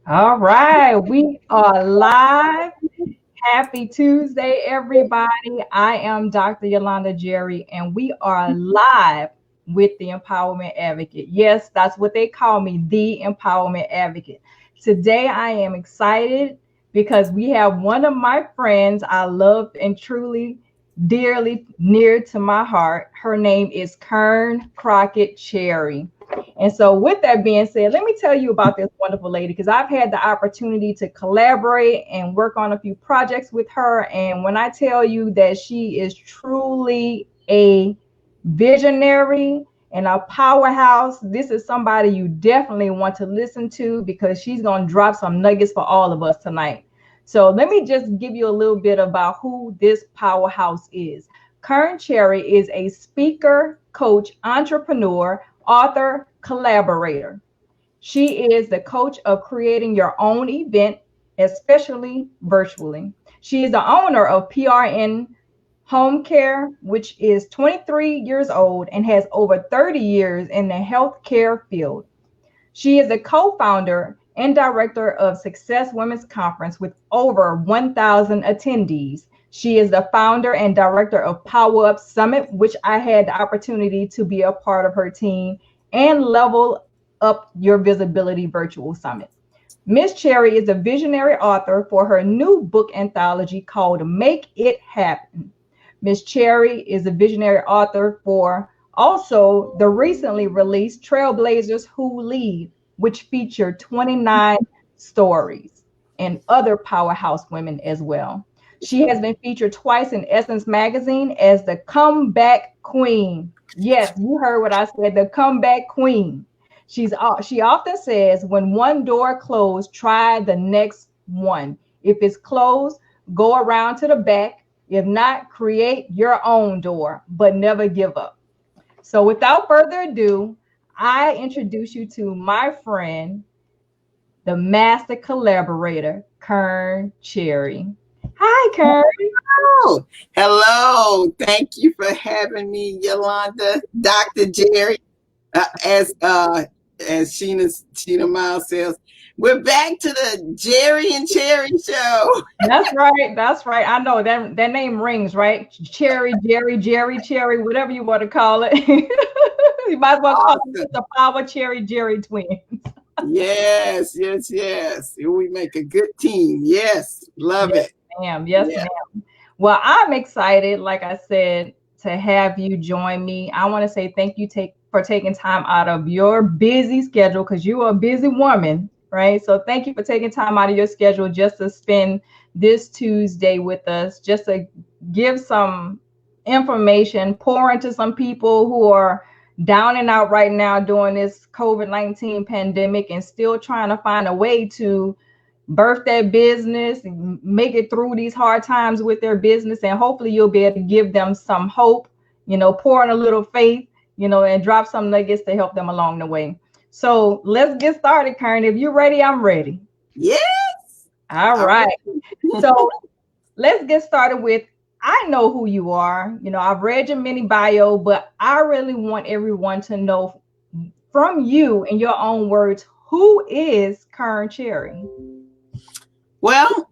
All right, we are live. Happy Tuesday, everybody. I am Dr. Yolanda Jerry, and we are live with the Empowerment Advocate. Yes, that's what they call me, the Empowerment Advocate. Today, I am excited because we have one of my friends I love and truly, dearly near to my heart. Her name is Kearn Crockett Cherry. And so, with that being said, let me tell you about this wonderful lady because I've had the opportunity to collaborate and work on a few projects with her. And when I tell you that she is truly a visionary and a powerhouse, this is somebody you definitely want to listen to because she's going to drop some nuggets for all of us tonight. So, let me just give you a little bit about who this powerhouse is. Kearn Cherry is a speaker, coach, entrepreneur, author, collaborator. She is the coach of creating your own event, especially virtually. She is the owner of PRN Home Care, which is 23 years old and has over 30 years in the healthcare field. She is a co-founder and director of Success Women's Conference with over 1,000 attendees. She is the founder and director of Power Up Summit, which I had the opportunity to be a part of her team, and Level Up Your Visibility Virtual Summit. Miss Cherry is a visionary author for her new book anthology called Make It Happen. Miss Cherry is a visionary author for also the recently released Trailblazers Who Lead, which featured 29 stories and other powerhouse women as well. She has been featured twice in Essence magazine as the comeback queen. Yes, you heard what I said, the comeback queen. She often says, when one door closed, try the next one. If it's closed, go around to the back. If not, create your own door, but never give up. So without further ado, I introduce you to my friend, the master collaborator, Kearn Cherry. Hi, Kearn. Oh, hello. Thank you for having me, Yolanda. Dr. Jerry. As Sheena Miles says, we're back to the Jerry and Cherry show. That's right. That's right. I know that name rings, right? Cherry, Jerry, Jerry, Cherry, whatever you want to call it. You might as well call it Awesome. the Power Cherry Jerry twin. Yes, yes, yes. We make a good team. Yes, love Yes, it. ma'am. Yes, Yeah. ma'am. Well, I'm excited, like I said, to have you join me. I want to say thank you for taking time out of your busy schedule because you are a busy woman, right? So thank you for taking time out of your schedule just to spend this Tuesday with us, just to give some information, pour into some people who are down and out right now during this COVID-19 pandemic and still trying to find a way to birth their business and make it through these hard times with their business. And hopefully you'll be able to give them some hope, pour in a little faith, and drop some nuggets to help them along the way. So let's get started, Karen. If you're ready, I'm ready. Yes. All All right. right. So let's get started with, I know who you are. I've read your mini bio, but I really want everyone to know from you in your own words, who is Kearn Cherry? Well,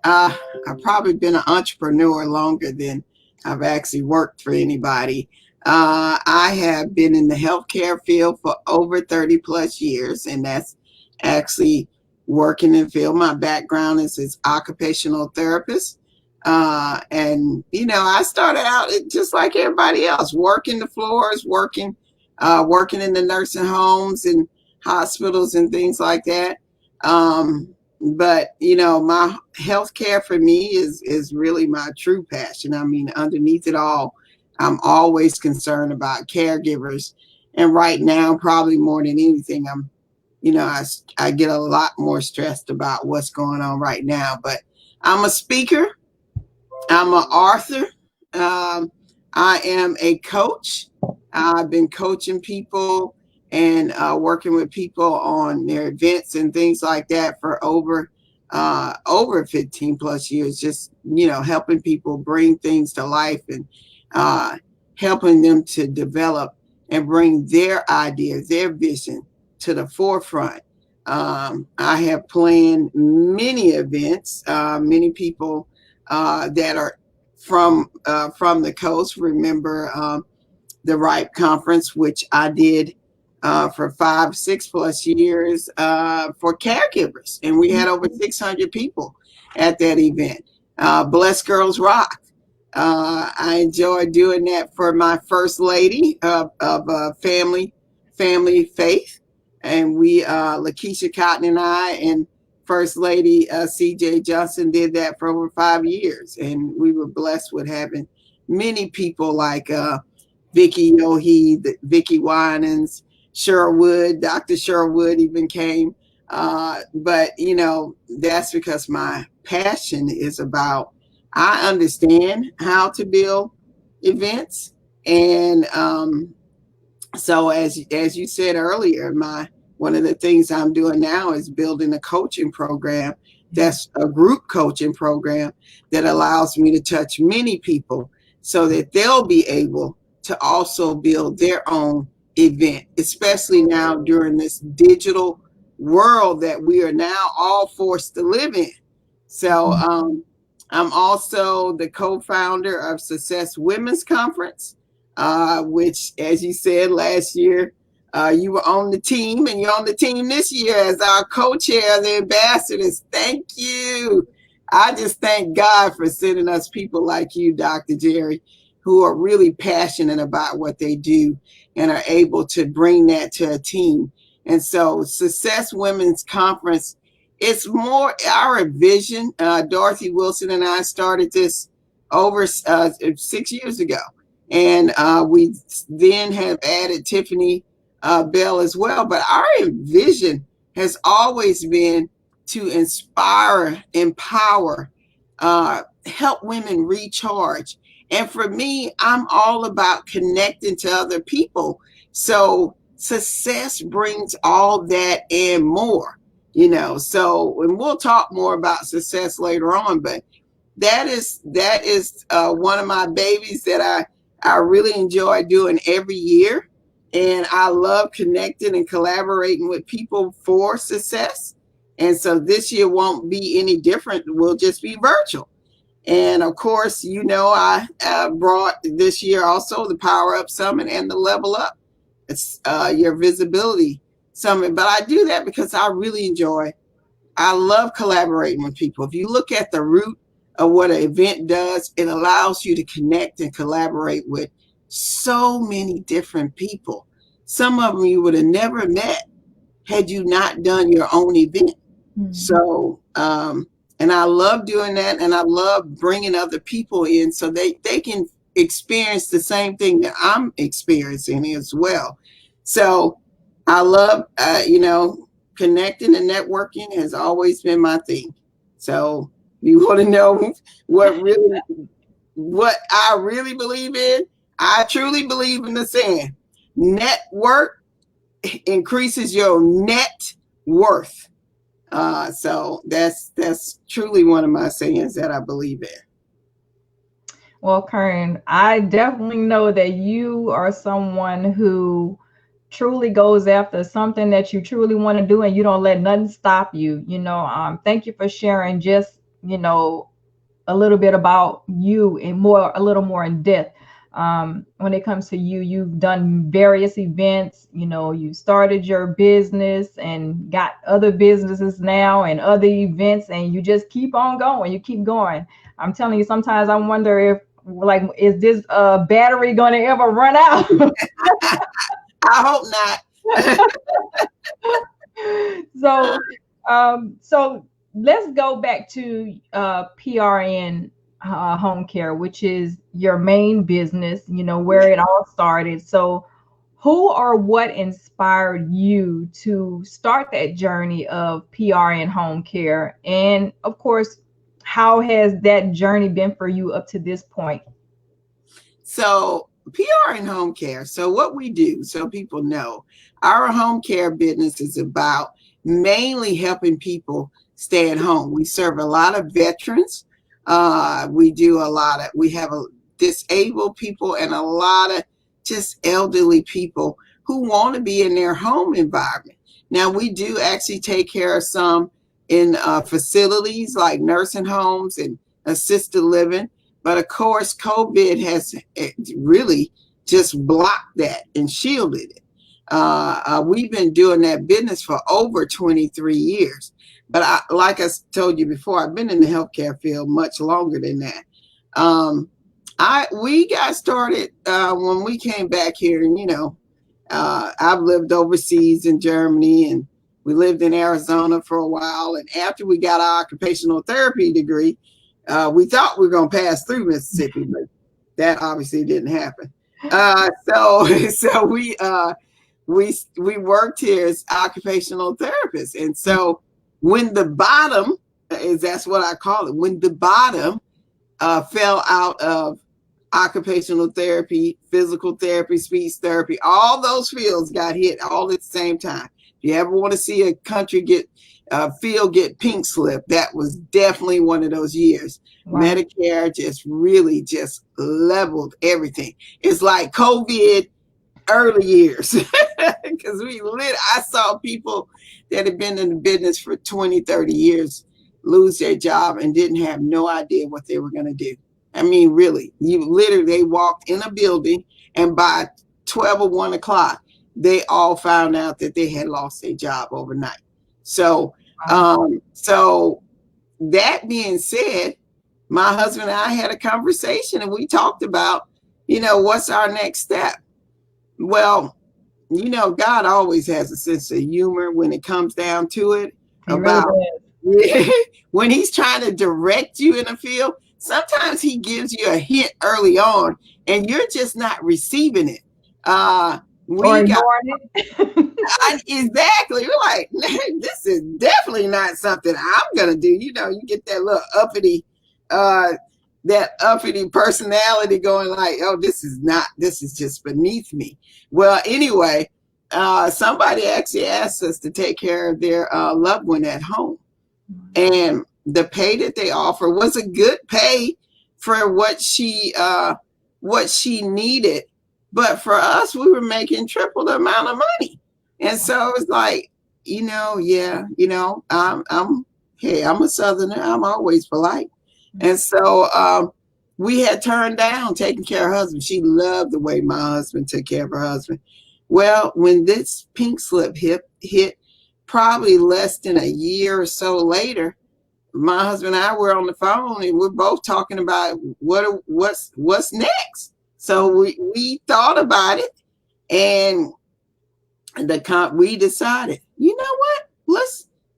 I've probably been an entrepreneur longer than I've actually worked for anybody. I have been in the healthcare field for over 30 plus years, and that's actually working in field. My background is as occupational therapist. I started out just like everybody else, working the floors, working in the nursing homes and hospitals and things like that. But my health care for me is really my true passion. I mean, underneath it all, I'm always concerned about caregivers, and right now, probably more than anything, I get a lot more stressed about what's going on right now. But I'm a speaker, I'm an author, I am a coach. I've been coaching people and working with people on their events and things like that for over 15 plus years. Just helping people bring things to life and uh, helping them to develop and bring their ideas, their vision to the forefront. I have planned many events. Many people that are from the coast remember the RIPE conference, which I did for 5, 6+ years for caregivers, and we had over 600 people at that event. Bless Girls Rock. I enjoyed doing that for my first lady of family faith, and we Lakeisha Cotton and I and First Lady C.J. Johnson did that for over 5 years, and we were blessed with having many people like Vicky Yohe, Vicky Winans, Sherwood, Dr. Sherwood even came. But that's because my passion is about, I understand how to build events. And so as you said earlier, one of the things I'm doing now is building a coaching program that's a group coaching program that allows me to touch many people so that they'll be able to also build their own event, especially now during this digital world that we are now all forced to live in. So I'm also the co-founder of Success Women's Conference, which, as you said last year, you were on the team, and you're on the team this year as our co-chair of the ambassadors. Thank you. I just thank God for sending us people like you, Dr. Jerry, who are really passionate about what they do and are able to bring that to a team. And so Success Women's Conference, it's more our vision. Dorothy Wilson and I started this over 6 years ago. And we then have added Tiffany Bell as well. But our vision has always been to inspire, empower, help women recharge. And for me, I'm all about connecting to other people. So success brings all that and more, So, and we'll talk more about success later on, but that is one of my babies that I really enjoy doing every year. And I love connecting and collaborating with people for success. And so this year won't be any different. We'll just be virtual. And of course, I brought this year also the Power Up Summit and the Level Up. It's your visibility summit. But I do that because I love collaborating with people. If you look at the root of what an event does, it allows you to connect and collaborate with so many different people. Some of them you would have never met had you not done your own event. Mm-hmm. So, and I love doing that, and I love bringing other people in so they can experience the same thing that I'm experiencing as well. So I love, connecting and networking has always been my thing. So you want to know what I really believe in? I truly believe in the saying, network increases your net worth. So that's truly one of my sayings that I believe in. Well, Kearn, I definitely know that you are someone who truly goes after something that you truly want to do, and you don't let nothing stop you. Thank you for sharing just, a little bit about you and a little more in depth. When it comes to you, you've done various events, you started your business and got other businesses now and other events, and you just keep on going. You keep going. I'm telling you, sometimes I wonder if, is this battery going to ever run out? I hope not. So let's go back to PRN Home Care, which is your main business, where it all started. So who or what inspired you to start that journey of PRN Home Care? And of course, how has that journey been for you up to this point? So PRN Home Care. So what we do, so people know, our home care business is about mainly helping people stay at home. We serve a lot of veterans. We have disabled people and a lot of just elderly people who want to be in their home environment. Now, we do actually take care of some in facilities like nursing homes and assisted living. But of course, COVID has really just blocked that and shielded it. We've been doing that business for over 23 years. But like I told you before, I've been in the healthcare field much longer than that. We got started when we came back here, and I've lived overseas in Germany, and we lived in Arizona for a while. And after we got our occupational therapy degree, we thought we were going to pass through Mississippi, but that obviously didn't happen. So we worked here as occupational therapists, and so when the bottom that's what I call it, when the bottom fell out of occupational therapy, physical therapy, speech therapy, all those fields got hit all at the same time. If you ever want to see a country get pink slip, that was definitely one of those years. Wow. Medicare just really just leveled everything. It's like COVID early years, because I saw people that had been in the business for 20, 30 years lose their job and didn't have no idea what they were going to do. I mean, really, they walked in a building, and by 12 or 1 o'clock, they all found out that they had lost their job overnight. So, so that being said, my husband and I had a conversation, and we talked about, what's our next step? Well, God always has a sense of humor when it comes down to it. When he's trying to direct you in a field, sometimes he gives you a hint early on, and you're just not receiving it. Exactly. We're like, this is definitely not something I'm gonna do. You get that little uppity personality going like, oh, this is just beneath me. Well, anyway, somebody actually asked us to take care of their loved one at home. And the pay that they offer was a good pay for what she needed. But for us, we were making triple the amount of money. And so it's like, I'm a Southerner. I'm always polite. And so we had turned down taking care of her husband. She loved the way my husband took care of her husband. Well, when this pink slip hit probably less than a year or so later, my husband and I were on the phone, and we're both talking about what's next. So we thought about it, and we decided, you know what?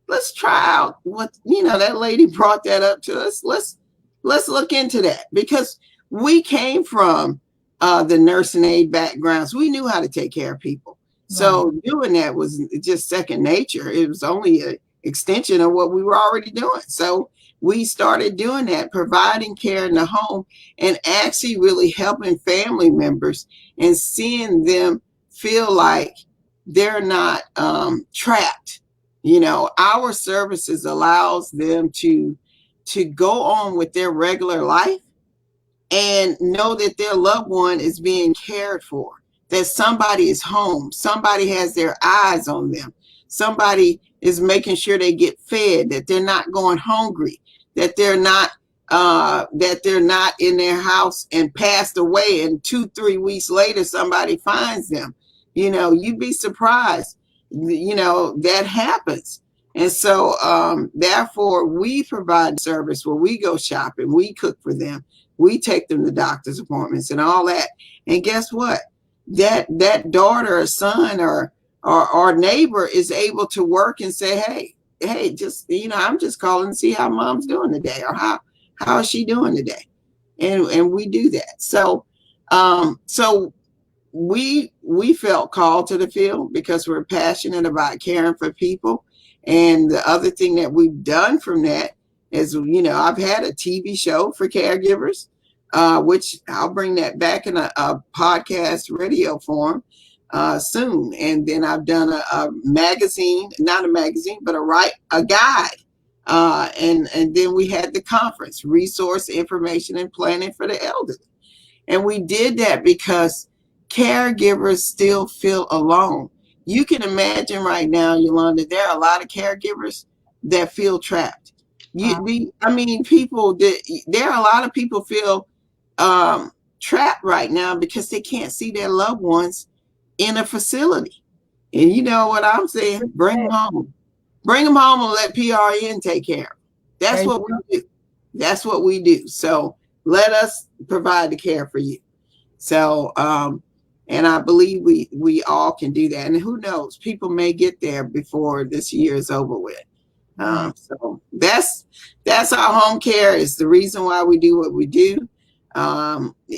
Let's try out what that lady brought that up to us. Let's look into that, because we came from the nursing aid backgrounds. We knew how to take care of people. Right. So doing that was just second nature. It was only an extension of what we were already doing. So we started doing that, providing care in the home, and actually really helping family members and seeing them feel like they're not trapped. Our services allows them to go on with their regular life and know that their loved one is being cared for, that somebody is home, somebody has their eyes on them, somebody is making sure they get fed, that they're not going hungry, that they're not in their house and passed away, and 2-3 weeks later somebody finds them. You'd be surprised. That happens. And so therefore we provide service where we go shopping, we cook for them, we take them to doctor's appointments and all that. And guess what? That daughter or son or neighbor is able to work and say, hey, just, I'm just calling to see how mom's doing today, or how is she doing today? And we do that. So we felt called to the field because we're passionate about caring for people. And the other thing that we've done from that is, I've had a TV show for caregivers, which I'll bring that back in a podcast radio form soon. And then I've done a magazine, not a magazine, but a guide. And then we had the conference, Resource Information and Planning for the Elderly. And we did that because caregivers still feel alone. You can imagine right now, Yolanda, there are a lot of caregivers that feel trapped. Wow. I mean, people that there are a lot of people feel um, trapped right now because they can't see their loved ones in a facility. And you know what I'm saying? Bring them home. Bring them home and let PRN take care of them. That's There you what we do. That's what we do. So let us provide the care for you. So, and I believe we all can do that. And who knows, people may get there before this year is over with. right. So that's our home care. Is the reason why we do what we do.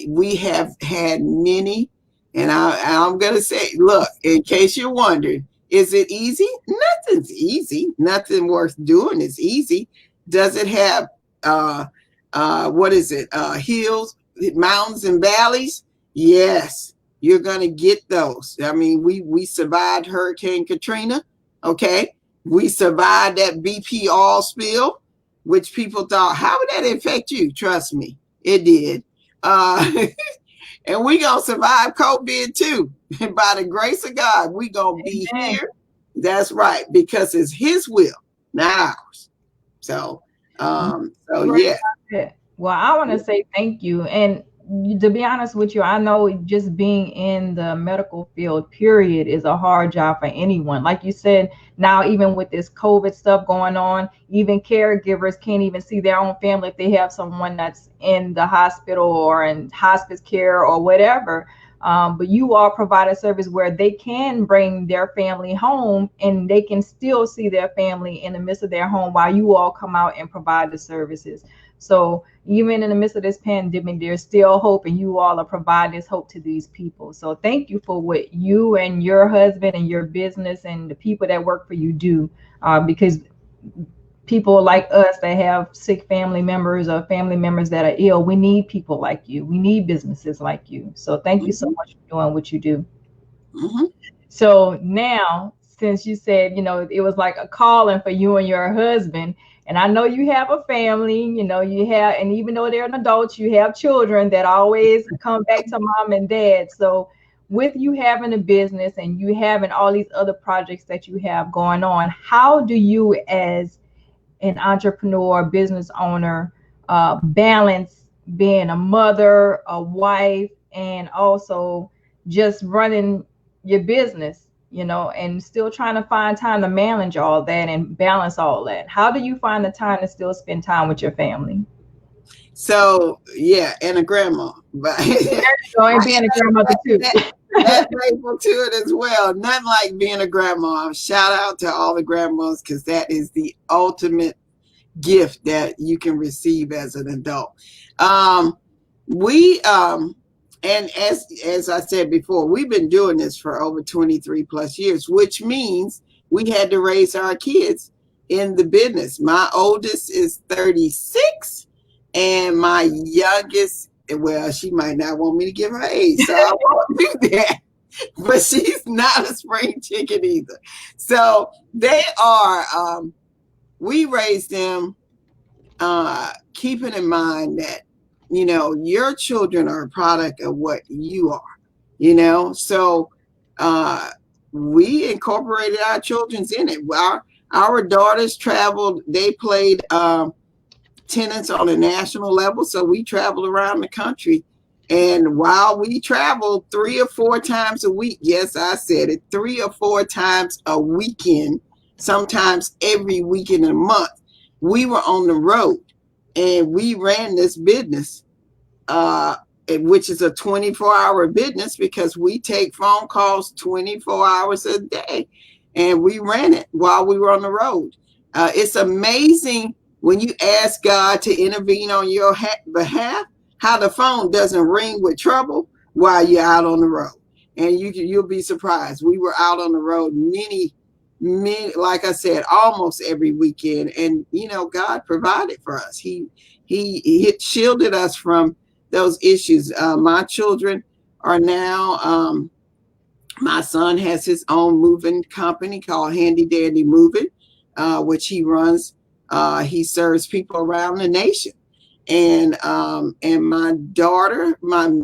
We have had many, and I'm gonna say, look, in case you're wondering, is it easy? Nothing's easy. Nothing worth doing is easy. Does it have what is it? Hills, mountains, and valleys? Yes, you're gonna get those. I mean, we survived Hurricane Katrina. Okay, we survived that BP oil spill, which people thought, how would that affect you? Trust me, it did. Uh, and we gonna survive COVID too. And by the grace of God, we gonna be Amen. here. That's right, because it's His will, not ours. So, so Right. yeah. Well, I want to say thank you. And to be honest with you, I know just being in the medical field, period, is a hard job for anyone. Like you said, now, even with this COVID stuff going on, even caregivers can't even see their own family if they have someone that's in the hospital or in hospice care or whatever. But you all provide a service where they can bring their family home and they can still see their family in the midst of their home while you all come out and provide the services. So even in the midst of this pandemic, there's still hope, and you all are providing this hope to these people. So thank you for what you and your husband and your business and the people that work for you do, because people like us that have sick family members or family members that are ill, we need people like you. We need businesses like you. So thank you so Mm-hmm, much for doing what you do. mm-hmm. So now, since you said, it was like a calling for you and your husband, and I know you have a family, and even though they're an adult, you have children that always come back to mom and dad. So, with you having a business and you having all these other projects that you have going on, how do you, as an entrepreneur, business owner, balance being a mother, a wife, and also just running your business, and still trying to find time to manage all that and balance all that? How do you find the time to still spend time with your family? So yeah, and a grandma, but So, and being a grandmother too. that grateful to it as well. Nothing like being a grandma. Shout out to all the grandmas because that is the ultimate gift that you can receive as an adult. Um, we and as I said before, we've been doing this for over 23 plus years, which means we had to raise our kids in the business. My oldest is 36 and my youngest, well, she might not want me to give her age, so I won't do that. But she's not a spring chicken either. So they are we raised them keeping in mind that your children are a product of what you are. So we incorporated our children's in it. Our daughters traveled. They played tennis on a national level, so we traveled around the country. And while we traveled 3 or 4 times a week, yes, I said it, 3 or 4 times a weekend, sometimes every weekend in a month, we were on the road and we ran this business, which is a 24-hour business because we take phone calls 24 hours a day, and we ran it while we were on the road. It's amazing when you ask God to intervene on your behalf, how the phone doesn't ring with trouble while you're out on the road. And you'll be surprised. We were out on the road many, like I said, almost every weekend. And, God provided for us. He shielded us from those issues. My children are now, my son has his own moving company called Handy Dandy Moving, which he runs. He serves people around the nation. And my daughter, my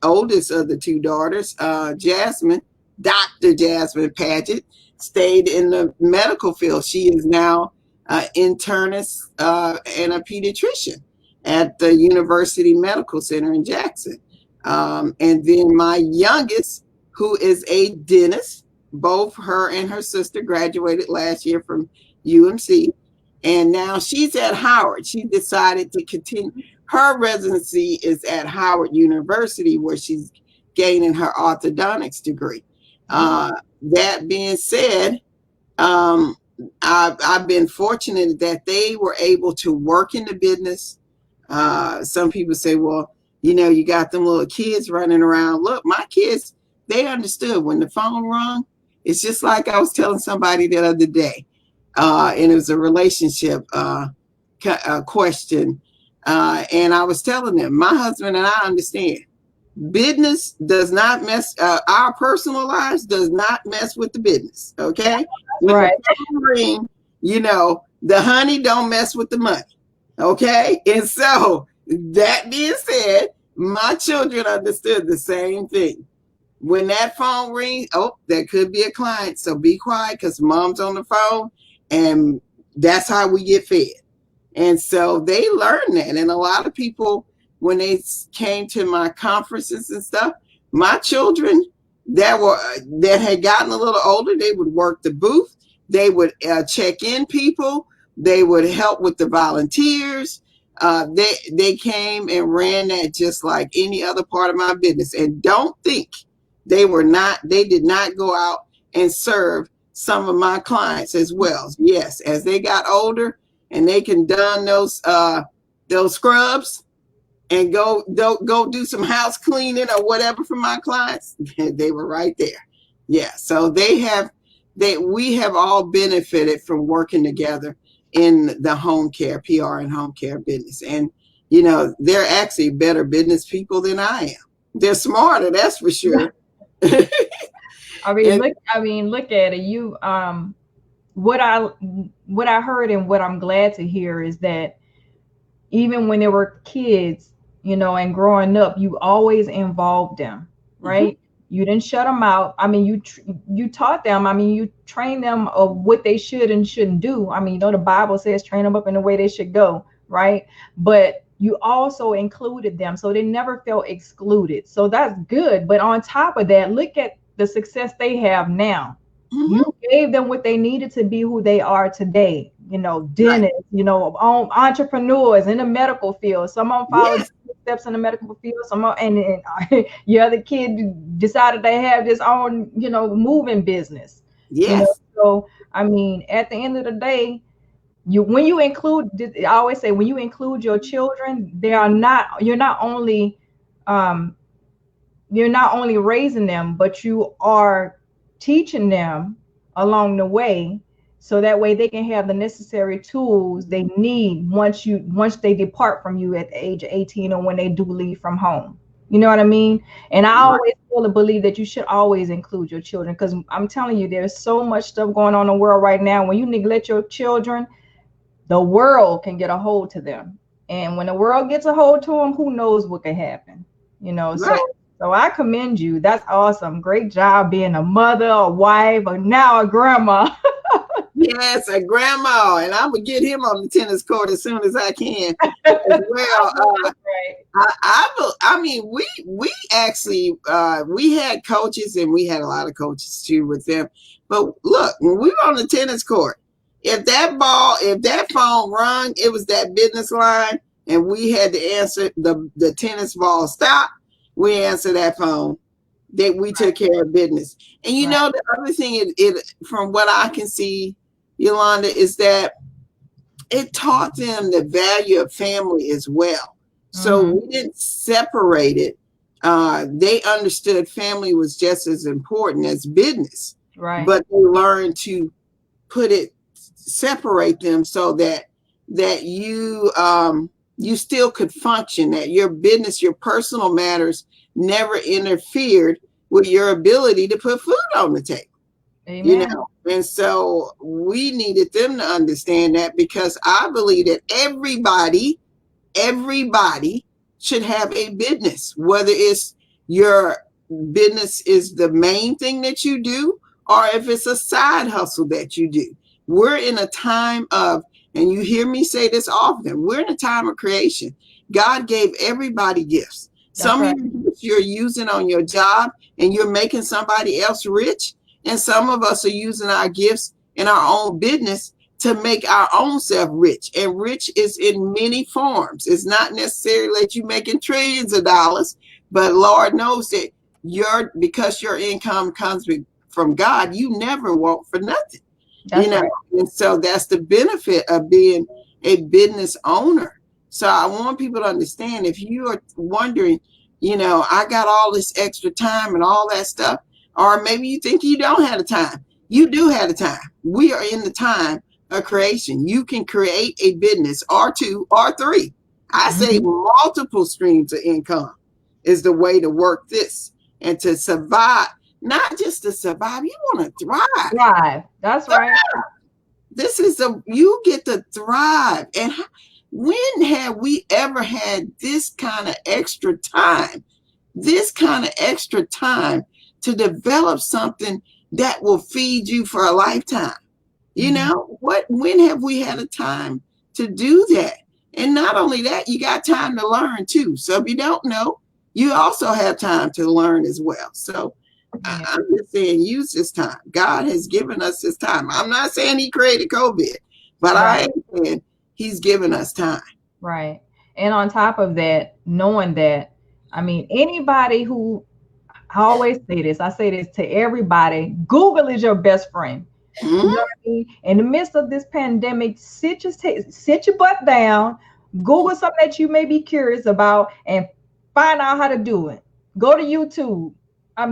oldest of the two daughters, Jasmine, Dr. Jasmine Paget stayed in the medical field. She is now an internist and a pediatrician at the University Medical Center in Jackson. And then my youngest, who is a dentist, both her and her sister graduated last year from UMC. And now she's at Howard. She decided to continue. Her residency is at Howard University, where she's gaining her orthodontics degree. That being said, I've been fortunate that they were able to work in the business. Some people say, well, you got them little kids running around. Look, my kids, they understood when the phone rung. It's just like I was telling somebody the other day, and it was a relationship question. And I was telling them, my husband and I understand. Business does not mess, our personal lives does not mess with the business. Okay. When right. the phone ring, the honey don't mess with the money. Okay. And so that being said, my children understood the same thing. When that phone rings, oh, that could be a client. So be quiet because mom's on the phone, and that's how we get fed. And so they learned that. And a lot of people, when they came to my conferences and stuff, my children that had gotten a little older, they would work the booth. They would check in people. They would help with the volunteers. They came and ran that just like any other part of my business. And don't think they did not go out and serve some of my clients as well. Yes, as they got older and they can don those scrubs and go do some house cleaning or whatever for my clients, they were right there. Yeah, so we have all benefited from working together in the home care, PRN Home Care business. And, they're actually better business people than I am. They're smarter, that's for sure. I mean, look at it. You, what I heard and what I'm glad to hear is that even when they were kids, and growing up, you always involved them, right? Mm-hmm. You didn't shut them out. I mean, you taught them. I mean, you trained them of what they should and shouldn't do. I mean, the Bible says train them up in the way they should go, right? But you also included them, so they never felt excluded. So that's good. But on top of that, look at the success they have now. Mm-hmm. You gave them what they needed to be who they are today. Dentists, right. Entrepreneurs in the medical field. Some of them followed steps in the medical field. Some of, and your other kid decided they have this own, moving business. Yes. So I mean, at the end of the day, when you include, I always say, when you include your children, you're not only raising them, but you are teaching them along the way, so that way they can have the necessary tools they need once they depart from you at the age of 18 or when they do leave from home. You know what I mean? And I always really believe that you should always include your children, because I'm telling you, there's so much stuff going on in the world right now. When you neglect your children, the world can get a hold to them. And when the world gets a hold to them, who knows what can happen? Right. So I commend you. That's awesome. Great job being a mother, a wife, or now a grandma. Yes, a grandma, and I'm gonna get him on the tennis court as soon as I can as well. I mean, we actually we had coaches, and we had a lot of coaches too with them. But look, when we were on the tennis court, if that phone rung, it was that business line, and we had to answer the tennis ball stop. We answer that phone. That we took care of business. And the other thing, it from what I can see, Yolanda, is that it taught them the value of family as well. So we didn't separate it. They understood family was just as important as business. Right. But they learned to separate them so that you still could function, that your business, your personal matters never interfered with your ability to put food on the table. Amen. And so we needed them to understand that, because I believe that everybody should have a business, whether it's your business is the main thing that you do, or if it's a side hustle that you do. We're in a time of, and you hear me say this often, we're in a time of creation. God gave everybody gifts. That's Some right. of your gifts you're using on your job and you're making somebody else rich. And some of us are using our gifts in our own business to make our own self rich. And rich is in many forms. It's not necessarily that you're making trillions of dollars, but Lord knows that because your income comes from God, you never want for nothing. That's right. And so that's the benefit of being a business owner. So I want people to understand, if you are wondering, I got all this extra time and all that stuff, or maybe you think you don't have the time. You do have the time. We are in the time of creation. You can create a business or two or three. I say multiple streams of income is the way to work this and to survive. Not just to survive, you want to thrive. Thrive. That's right. You get to thrive. And when have we ever had this kind of extra time? This kind of extra time to develop something that will feed you for a lifetime. When have we had a time to do that? And not only that, you got time to learn too. So if you don't know, you also have time to learn as well. So I'm just saying, use this time. God has given us this time. I'm not saying he created COVID, but I am saying he's given us time. Right. And on top of that, knowing that, anybody who, I always say this, I say this to everybody, Google is your best friend. You know what I mean? In the midst of this pandemic, sit your butt down, Google something that you may be curious about, and find out how to do it. Go to YouTube. Go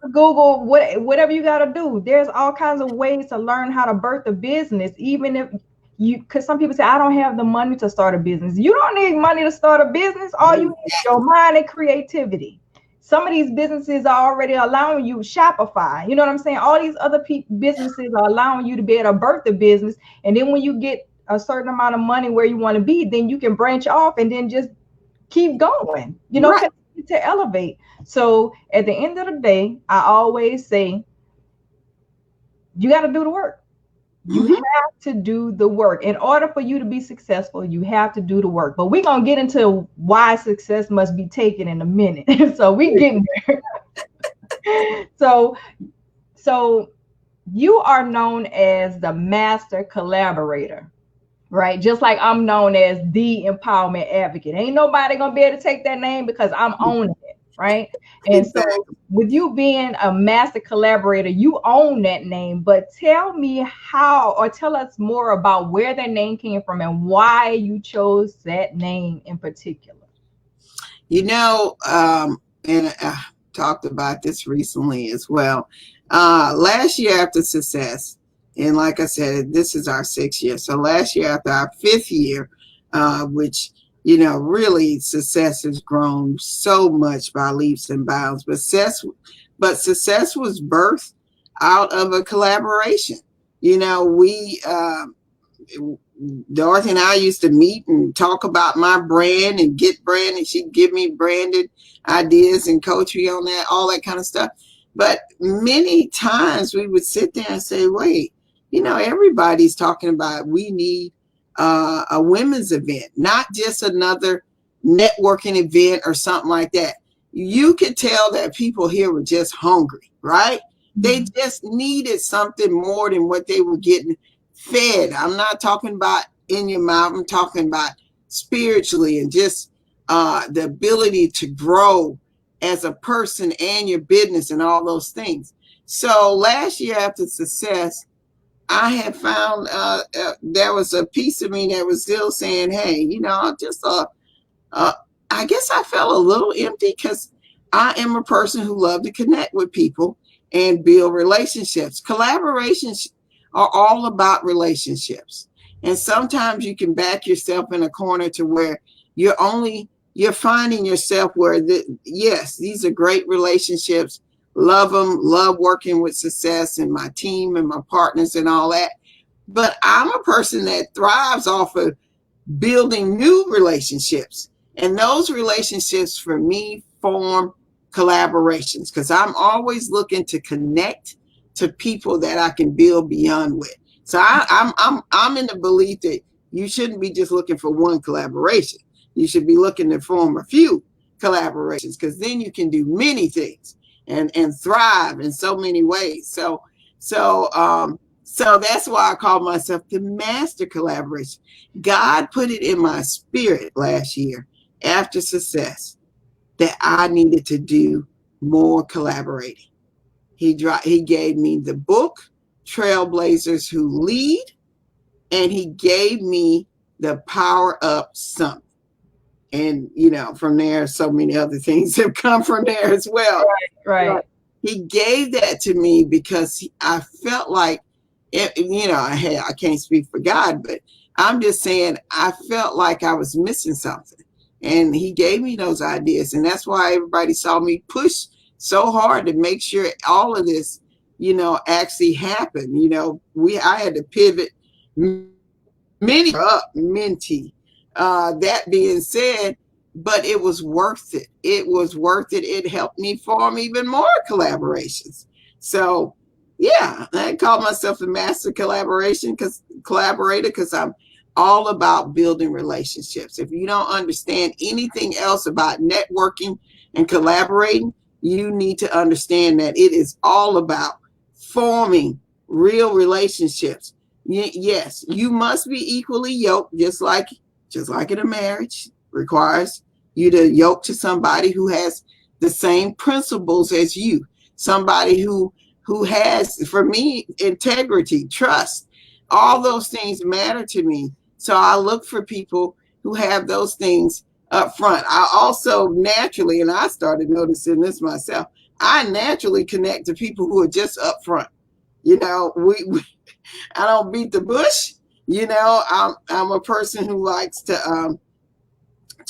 to Google, whatever you got to do. There's all kinds of ways to learn how to birth a business, even if because some people say, I don't have the money to start a business. You don't need money to start a business. All you need is your mind and creativity. Some of these businesses are already allowing you Shopify. You know what I'm saying? All these other businesses are allowing you to be able to birth a business. And then when you get a certain amount of money where you want to be, then you can branch off and then just keep going, to elevate. So at the end of the day, I always say, you got to do the work. You have to do the work. In order for you to be successful, you have to do the work. But we're going to get into why success must be taken in a minute. So we getting there. So you are known as the master collaborator, right? Just like I'm known as the empowerment advocate. Ain't nobody going to be able to take that name because I'm owning it, right? And so with you being a master collaborator, you own that name, but tell me tell us more about where that name came from and why you chose that name in particular. And I talked about this recently as well. Last year after success, and like I said, this is our 6th year. So last year after our 5th year, which really success has grown so much by leaps and bounds. But success was birthed out of a collaboration. Dorothy and I used to meet and talk about my brand and get brand, and she'd give me branded ideas and coach me on that, all that kind of stuff. But many times we would sit there and say, wait, everybody's talking about we need a women's event, not just another networking event or something like that. You could tell that people here were just hungry, right? They just needed something more than what they were getting fed. I'm not talking about in your mouth. I'm talking about spiritually and just the ability to grow as a person and your business and all those things. So last year after success, I had found there was a piece of me that was still saying, hey, I guess I felt a little empty because I am a person who loves to connect with people and build relationships. Collaborations are all about relationships. And sometimes you can back yourself in a corner to where you're finding yourself where, yes, these are great relationships. Love them, love working with success and my team and my partners and all that. But I'm a person that thrives off of building new relationships. And those relationships for me form collaborations, because I'm always looking to connect to people that I can build beyond with. So I'm in the belief that you shouldn't be just looking for one collaboration. You should be looking to form a few collaborations, because then you can do many things and thrive in so many ways. So that's why I call myself the master collaboration. God put it in my spirit last year after success that I needed to do more collaborating. He gave me the book, Trailblazers Who Lead, and he gave me the Power Up Summit. And, from there, so many other things have come from there as well. Right. He gave that to me because I felt like, I can't speak for God, but I'm just saying I felt like I was missing something. And he gave me those ideas. And that's why everybody saw me push so hard to make sure all of this, actually happened. I had to pivot mentee. That being said, but it was worth it. It was worth it. It helped me form even more collaborations. So yeah, I call myself a master collaborator because I'm all about building relationships. If you don't understand anything else about networking and collaborating, you need to understand that it is all about forming real relationships. Yes, you must be equally yoked, just like in a marriage requires you to yoke to somebody who has the same principles as you, somebody who has, for me, integrity, trust. All those things matter to me. So I look for people who have those things up front. I also naturally, and I started noticing this myself, I naturally connect to people who are just up front. I don't beat the bush. I'm a person who likes to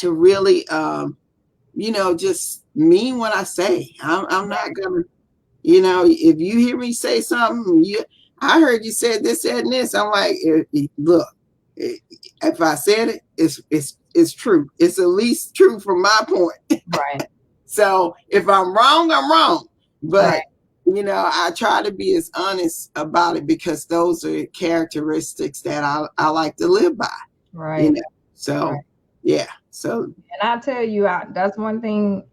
really just mean what I say. I'm not gonna, if you hear me say something, I heard you said this, that, and this. I'm like, look, if I said it, it's true. It's at least true from my point. Right. So if I'm wrong, I'm wrong. But right. I try to be as honest about it because those are characteristics that I like to live by. Right. So right. Yeah. So, and I tell you, that's one thing,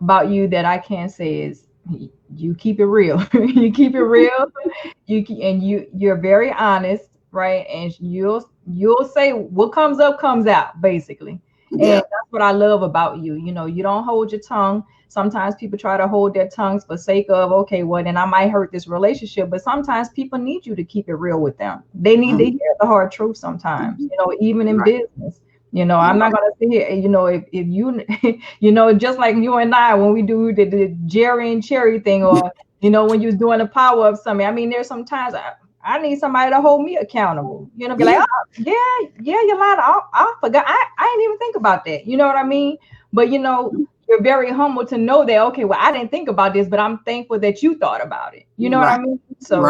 about you that I can say is you keep it real. You keep it real. You're very honest, right? And you'll say what comes up comes out, basically. And yeah. that's what I love about you. You don't hold your tongue. Sometimes people try to hold their tongues for sake of, okay, well, then I might hurt this relationship. But sometimes people need you to keep it real with them. They need to hear the hard truth sometimes, even in business. I'm not going to sit here, if you, just like you and I, when we do the Jerry and Cherry thing, or, when you was doing the Power Up Summit, I mean, there's sometimes I need somebody to hold me accountable, be like, oh, yeah, Yolanda, I forgot. I didn't even think about that. You know what I mean? But, you're very humble to know that, okay, well, I didn't think about this, but I'm thankful that you thought about it. You know what I mean? So,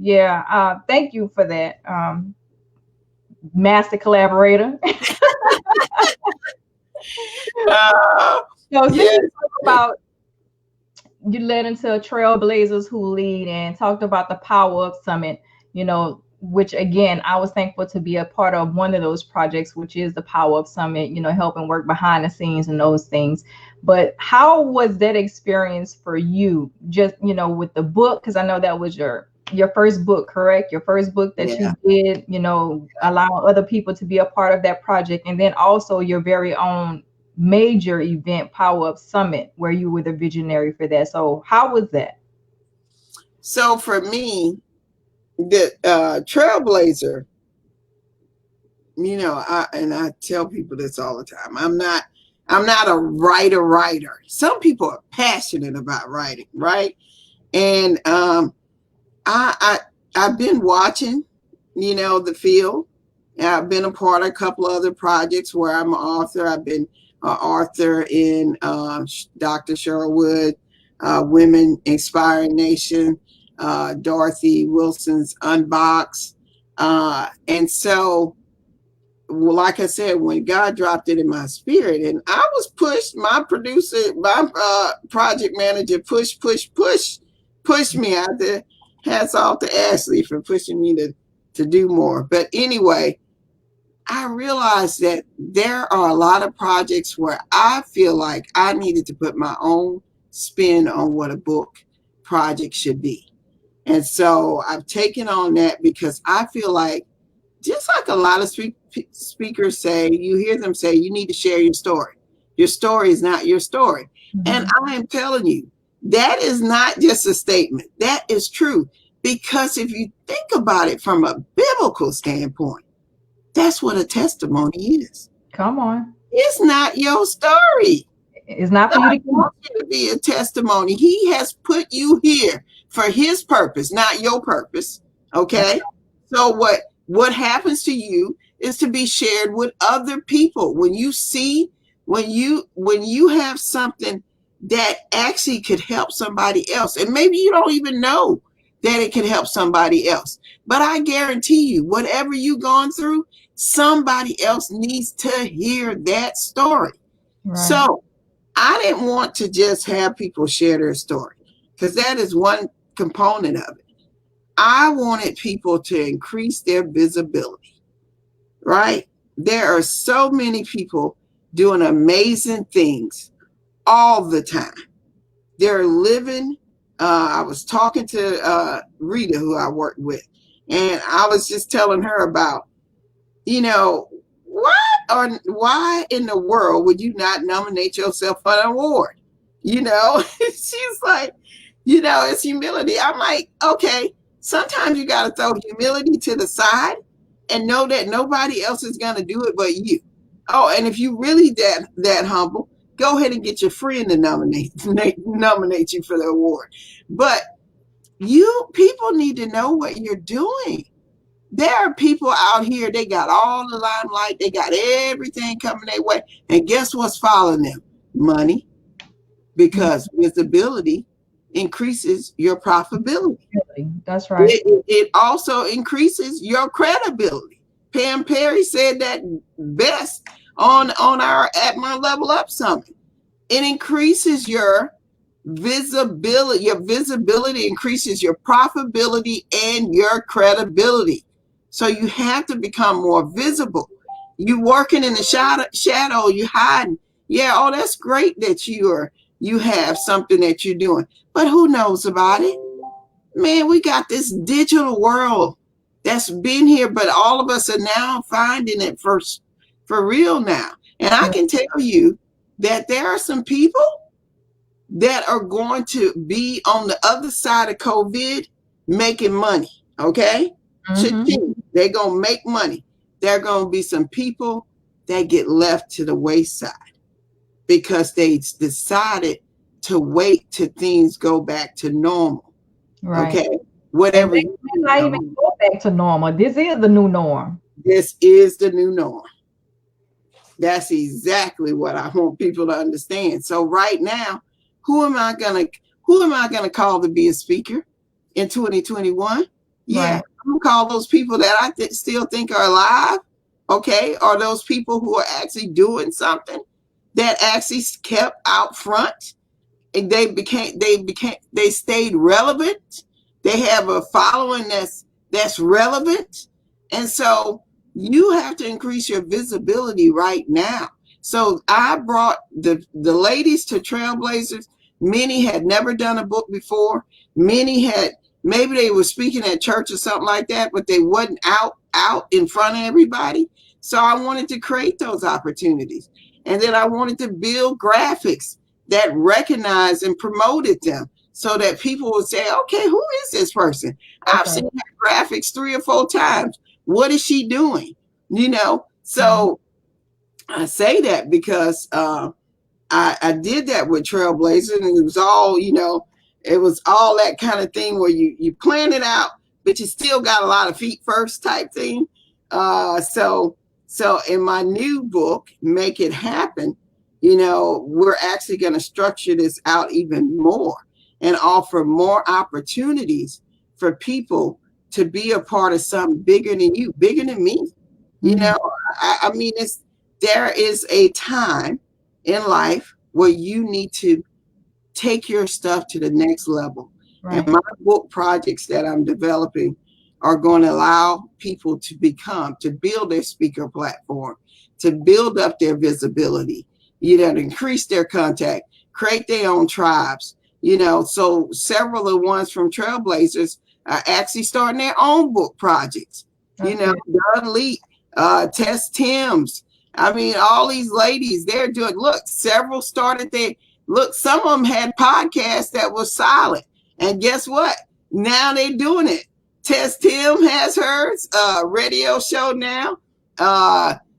yeah, thank you for that. Master collaborator. So since you talk about, you led into Trailblazers Who Lead and talked about the Power Up Summit, which again, I was thankful to be a part of one of those projects, which is the Power Up Summit, helping work behind the scenes and those things. But how was that experience for you? Just, with the book, because I know that was your first book, correct? Your first book that you did, allowing other people to be a part of that project. And then also your very own major event, Power Up Summit, where you were the visionary for that. So how was that? So for me, the Trailblazer, I tell people this all the time. I'm not a writer. Some people are passionate about writing, right? And I've been watching, the field. I've been a part of a couple of other projects where I'm an author. I've been an author in Dr. Sherwood, Women Inspiring Nation, Dorothy Wilson's Unbox. And so well, like I said, when God dropped it in my spirit, and I was pushed, my producer, my project manager, pushed me out there. Hats off to Ashley for pushing me to do more. But anyway, I realized that there are a lot of projects where I feel like I needed to put my own spin on what a book project should be. And so I've taken on that because I feel like, just like a lot of speakers say, you hear them say, you need to share your story. Your story is not your story. Mm-hmm. And I am telling you, that is not just a statement. That is true. Because if you think about it from a biblical standpoint, that's what a testimony is. Come on. It's not your story. It's not for you to be a testimony. He has put you here for his purpose, not your purpose. Okay. So what happens to you is to be shared with other people. When you have something that actually could help somebody else, and maybe you don't even know that it can help somebody else, but I guarantee you, whatever you've gone through, somebody else needs to hear that story. Right. So I didn't want to just have people share their story, because that is one component of it. I wanted people to increase their visibility, right? There are so many people doing amazing things all the time. They're living. I was talking to Rita, who I worked with, and I was just telling her about, why in the world would you not nominate yourself for an award? She's like, it's humility. I'm like, okay. Sometimes you got to throw humility to the side and know that nobody else is going to do it but you. Oh, and if you really that humble, go ahead and get your friend to nominate you for the award. But people need to know what you're doing. There are people out here, they got all the limelight, they got everything coming their way. And guess what's following them? Money. Because visibility increases your profitability. That's right. It also increases your credibility. Pam Perry said that best on our At My Level Up Summit. It increases your visibility. Your visibility increases your profitability and your credibility. So you have to become more visible. You working in the shadow, you hiding. Yeah, oh, that's great that you have something that you're doing, but who knows about it? Man, we got this digital world that's been here, but all of us are now finding it for real now. And I can tell you that there are some people that are going to be on the other side of COVID making money. Okay. Mm-hmm. They're going to make money. There are going to be some people that get left to the wayside because they decided to wait till things go back to normal. Right. Okay. Whatever. They not even go back to normal. This is the new norm. This is the new norm. That's exactly what I want people to understand. So right now, who am I gonna call to be a speaker in 2021? Yeah, right. I'm gonna call those people that I still think are alive. Okay, or those people who are actually doing something that actually kept out front, and they stayed relevant. They have a following that's relevant, and so you have to increase your visibility right now. So I brought the ladies to Trailblazers. Many had never done a book before. Many maybe they were speaking at church or something like that, but they wasn't out in front of everybody. So I wanted to create those opportunities. And then I wanted to build graphics that recognized and promoted them so that people would say, okay, who is this person? Okay. I've seen her graphics 3 or 4 times. What is she doing? So I say that because I did that with Trailblazers, and it was all, it was all that kind of thing where you plan it out, but you still got a lot of feet first type thing. So in my new book, Make It Happen, we're actually going to structure this out even more and offer more opportunities for people to be a part of something bigger than you, bigger than me. Mm-hmm. I mean, there is a time in life where you need to take your stuff to the next level. Right. And my book projects that I'm developing are going to allow people to build their speaker platform, to build up their visibility, to increase their contact, create their own tribes, So several of the ones from Trailblazers are actually starting their own book projects, Don Lee, Tess Timms. I mean, all these ladies, they're doing, look, several started some of them had podcasts that were silent. And guess what? Now they're doing it. Tess Tim has hers, radio show now.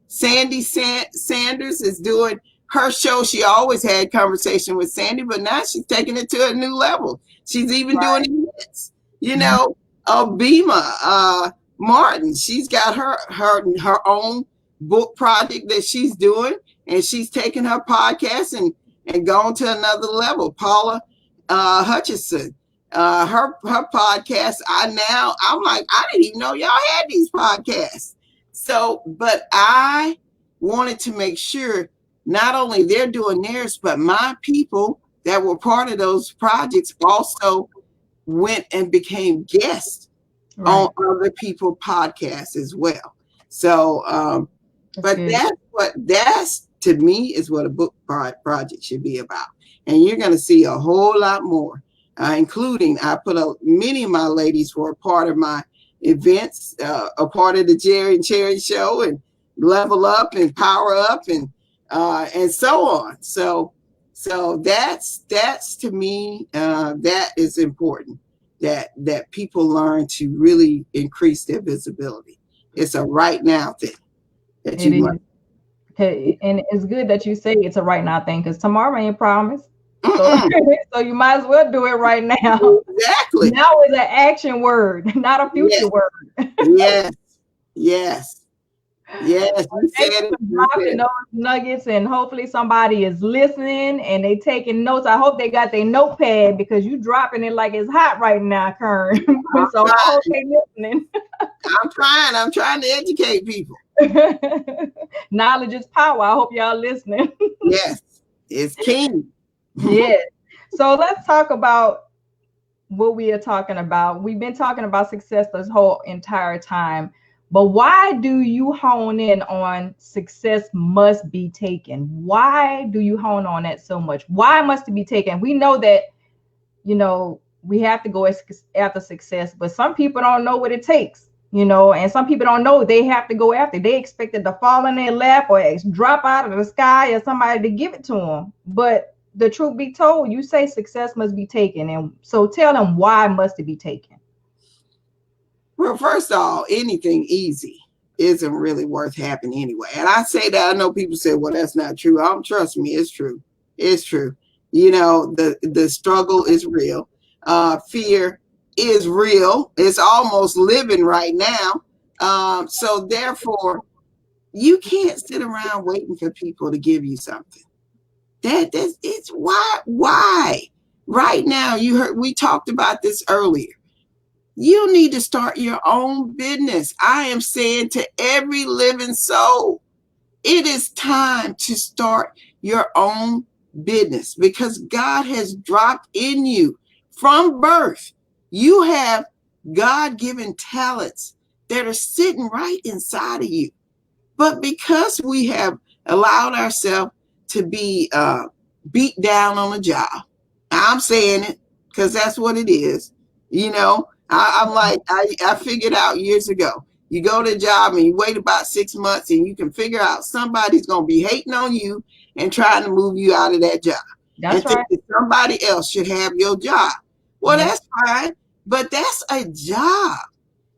Sandy Sanders is doing her show. She always had conversation with Sandy, but now she's taking it to a new level. She's even doing events. Bima Martin, she's got her own book project that she's doing, and she's taking her podcast and gone to another level. Paula Hutchison, her podcast. I'm like, I didn't even know y'all had these podcasts. So, but I wanted to make sure not only they're doing theirs, but my people that were part of those projects also went and became guests on other people's podcasts as well. So, but that's to me is what a book project should be about. And you're going to see a whole lot more, including I put many of my ladies who are part of my events, a part of the Jerry and Cherry show, and Level Up and Power Up and so on. So that's to me, that is important, that people learn to really increase their visibility. It's a right now thing that you must. Okay, and it's good that you say it's a right now thing, because tomorrow ain't promised. So you might as well do it right now. Exactly. Now is an action word, not a future word. Yes. You said dropping those nuggets, and hopefully somebody is listening and they taking notes. I hope they got their notepad, because you dropping it like it's hot right now, Kearn. So I hope they listening. I'm trying to educate people. Knowledge is power. I hope y'all listening. Yes, it's king. Yes. So let's talk about what we are talking about. We've been talking about success this whole entire time, but why do you hone in on success must be taken? Why do you hone on that so much? Why must it be taken? We know that, we have to go after success, but some people don't know what it takes, and some people don't know they have to go after. They expect it to fall in their lap or drop out of the sky or somebody to give it to them. But the truth be told, you say success must be taken. And so tell them, why must it be taken? Well, first of all, anything easy isn't really worth having anyway. And I say that, I know people say, well, that's not true. Trust me, it's true. It's true. The struggle is real. Fear is real. It's almost living right now. So therefore, you can't sit around waiting for people to give you something. It's why right now, we talked about this earlier. You need to start your own business. I am saying to every living soul, it is time to start your own business, because God has dropped in you from birth. You have God-given talents that are sitting right inside of you. But because we have allowed ourselves to be beat down on a job, I'm saying it because that's what it is. I'm like, I figured out years ago, you go to a job and you wait about 6 months and you can figure out somebody's going to be hating on you and trying to move you out of that job. That's right. Think that somebody else should have your job. Well, that's fine, but that's a job.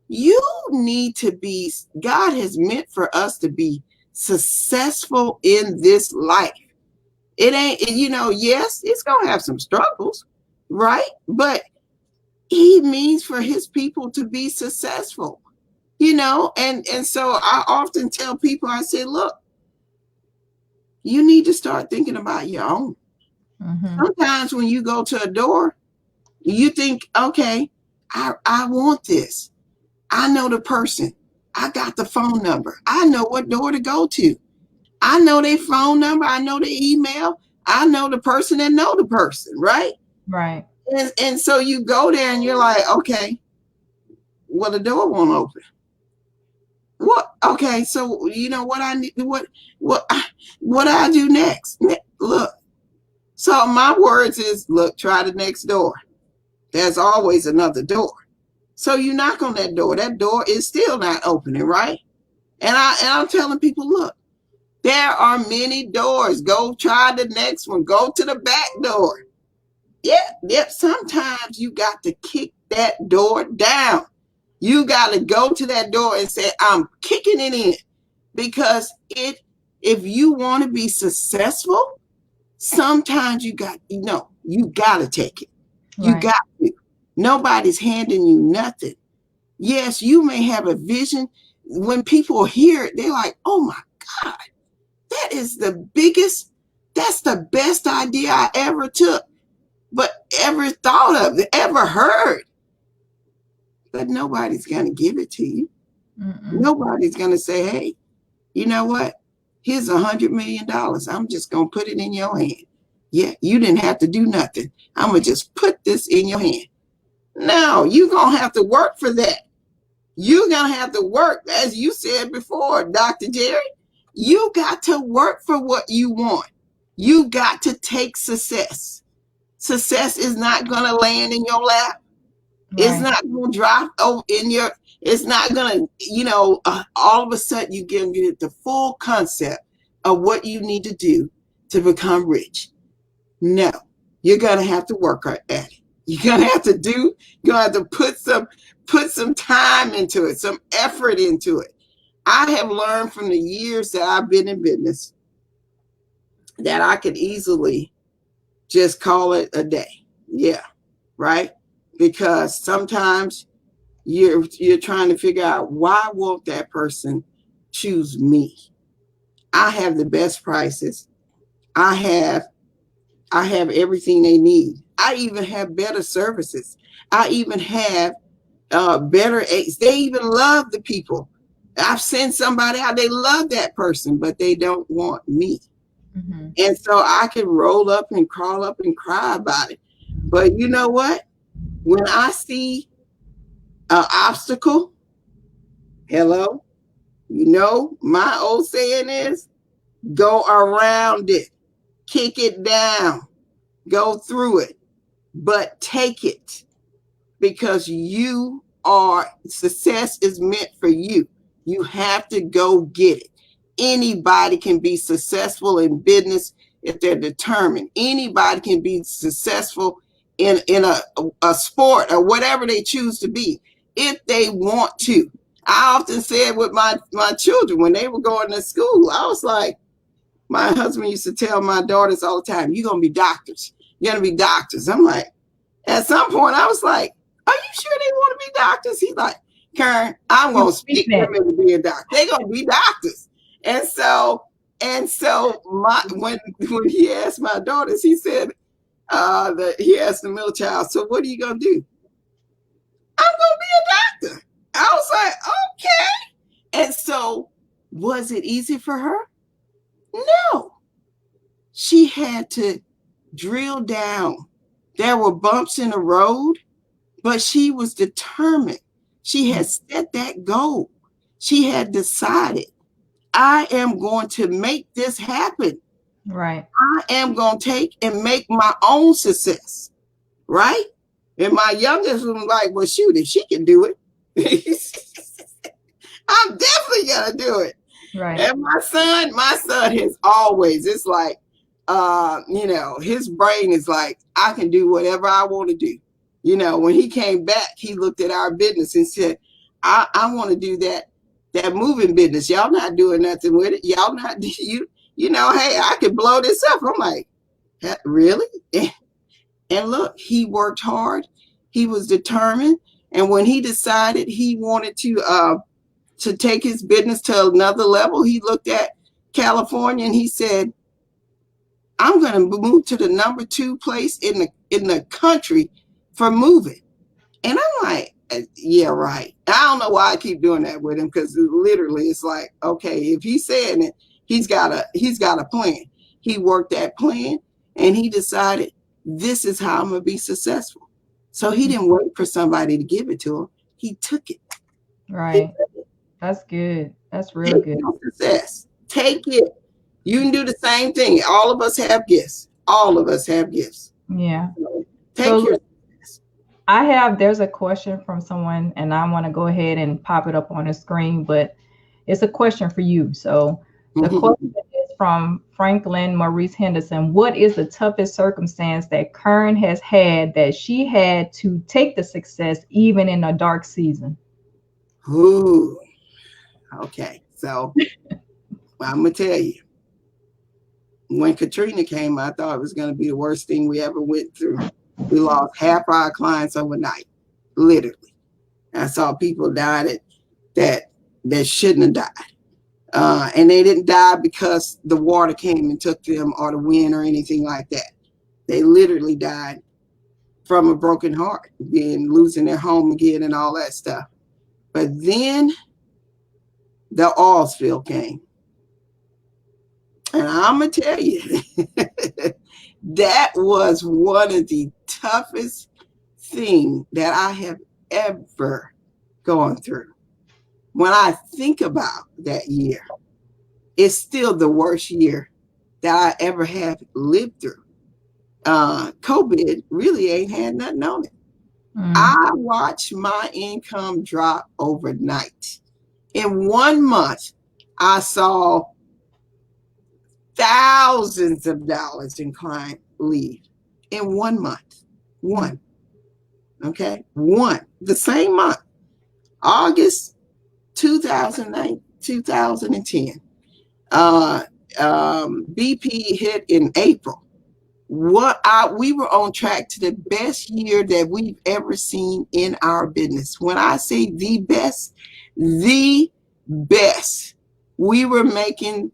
You need to be, God has meant for us to be successful in this life. It ain't, yes, it's going to have some struggles, right? But he means for his people to be successful, and so I often tell people, I say, look, you need to start thinking about your own. Sometimes when you go to a door, you think, okay, I want this. I know the person. I got the phone number. I know what door to go to. I know their phone number. I know their email. I know the person that know the person, right? Right. And so you go there and you're like, okay, well, the door won't open. What? Okay, so you know what I need? What I do next? Look. So my words is, look, try the next door. There's always another door. So you knock on that door. That door is still not opening, right? And I'm telling people, look, there are many doors. Go try the next one. Go to the back door. Yep. Sometimes you got to kick that door down. You got to go to that door and say, I'm kicking it in. Because if you want to be successful, sometimes you got to take it. You Right. got to. Nobody's handing you nothing. Yes, you may have a vision. When people hear it, they're like, oh my God, that's the best idea I ever took, but ever thought of, ever heard. But nobody's going to give it to you. Mm-mm. Nobody's going to say, hey, you know what? Here's $100 million. I'm just going to put it in your hand. Yeah, you didn't have to do nothing. I'm going to just put this in your hand. No, you're going to have to work for that. You're going to have to work, as you said before, Dr. Jerry. You got to work for what you want. You got to take success. Success is not going to land in your lap. Right. It's not going to drop in your, it's not going to, all of a sudden you get the full concept of what you need to do to become rich. No, you're going to have to work at it. You're going to have to put some time into it, some effort into it. I have learned from the years that I've been in business that I could easily just call it a day. Yeah, right? Because sometimes you're trying to figure out, why won't that person choose me? I have the best prices. I have everything they need. I even have better services. I even have better aids. They even love the people. I've sent somebody out, they love that person, but they don't want me. Mm-hmm. And so I can roll up and crawl up and cry about it. But you know what? When I see an obstacle, hello, my old saying is, go around it, kick it down, go through it, but take it, because success is meant for you. You have to go get it. Anybody can be successful in business if they're determined. Anybody can be successful in a sport or whatever they choose to be if they want to. I often said with my children when they were going to school, I was like, my husband used to tell my daughters all the time, you're going to be doctors. You're going to be doctors. I'm like, at some point I was like, are you sure they want to be doctors? He's like, Kearn, I'm going to speak them into being a doctor. They're going to be doctors. And so when he asked my daughters, he said, he asked the middle child, so what are you going to do? I'm going to be a doctor. I was like, okay. And so was it easy for her? No. She had to drill down. There were bumps in the road, but she was determined. She had set that goal. She had decided, I am going to make this happen. Right. I am going to take and make my own success. Right. And my youngest was like, well, shoot, if she can do it, I'm definitely going to do it. Right. And my son has always, it's like, his brain is like, I can do whatever I want to do. When he came back, he looked at our business and said, I want to do that moving business. Y'all not doing nothing with it. Y'all not, hey, I could blow this up. I'm like, really? And look, he worked hard. He was determined. And when he decided he wanted to take his business to another level, he looked at California and he said, I'm going to move to the number 2 place in the country for moving. And I'm like, Yeah, right. I don't know why I keep doing that with him, because literally it's like, okay, if he's saying it, he's got a plan. He worked that plan and he decided this is how I'm gonna be successful. So he didn't wait for somebody to give it to him. He took it. He Right. That's good. That's real take good. your success. Take it. You can do the same thing. All of us have gifts. All of us have gifts. Yeah. So take So your success. there's a question from someone, and I want to go ahead and pop it up on the screen, but it's a question for you. So the question Mhm. is from Franklin Maurice Henderson. What is the toughest circumstance that Kern has had that she had to take the success even in a dark season? Ooh, okay. So I'm gonna tell you, when Katrina came, I thought it was gonna be the worst thing we ever went through. We lost half our clients overnight, literally. I saw people die that shouldn't have died. And they didn't die because the water came and took them, or the wind, or anything like that. They literally died from a broken heart, losing their home again and all that stuff. But then the oil spill came. And I'm going to tell you, that was one of the toughest things that I have ever gone through. When I think about that year, it's still the worst year that I ever have lived through. COVID really ain't had nothing on it. Mm, I watched my income drop overnight. In 1 month, I saw thousands of dollars in client leave in 1 month. mm, One, okay? One. The same month, August 2009, 2010. Uh, BP hit in April. We were on track to the best year that we've ever seen in our business. When I say the best, we were making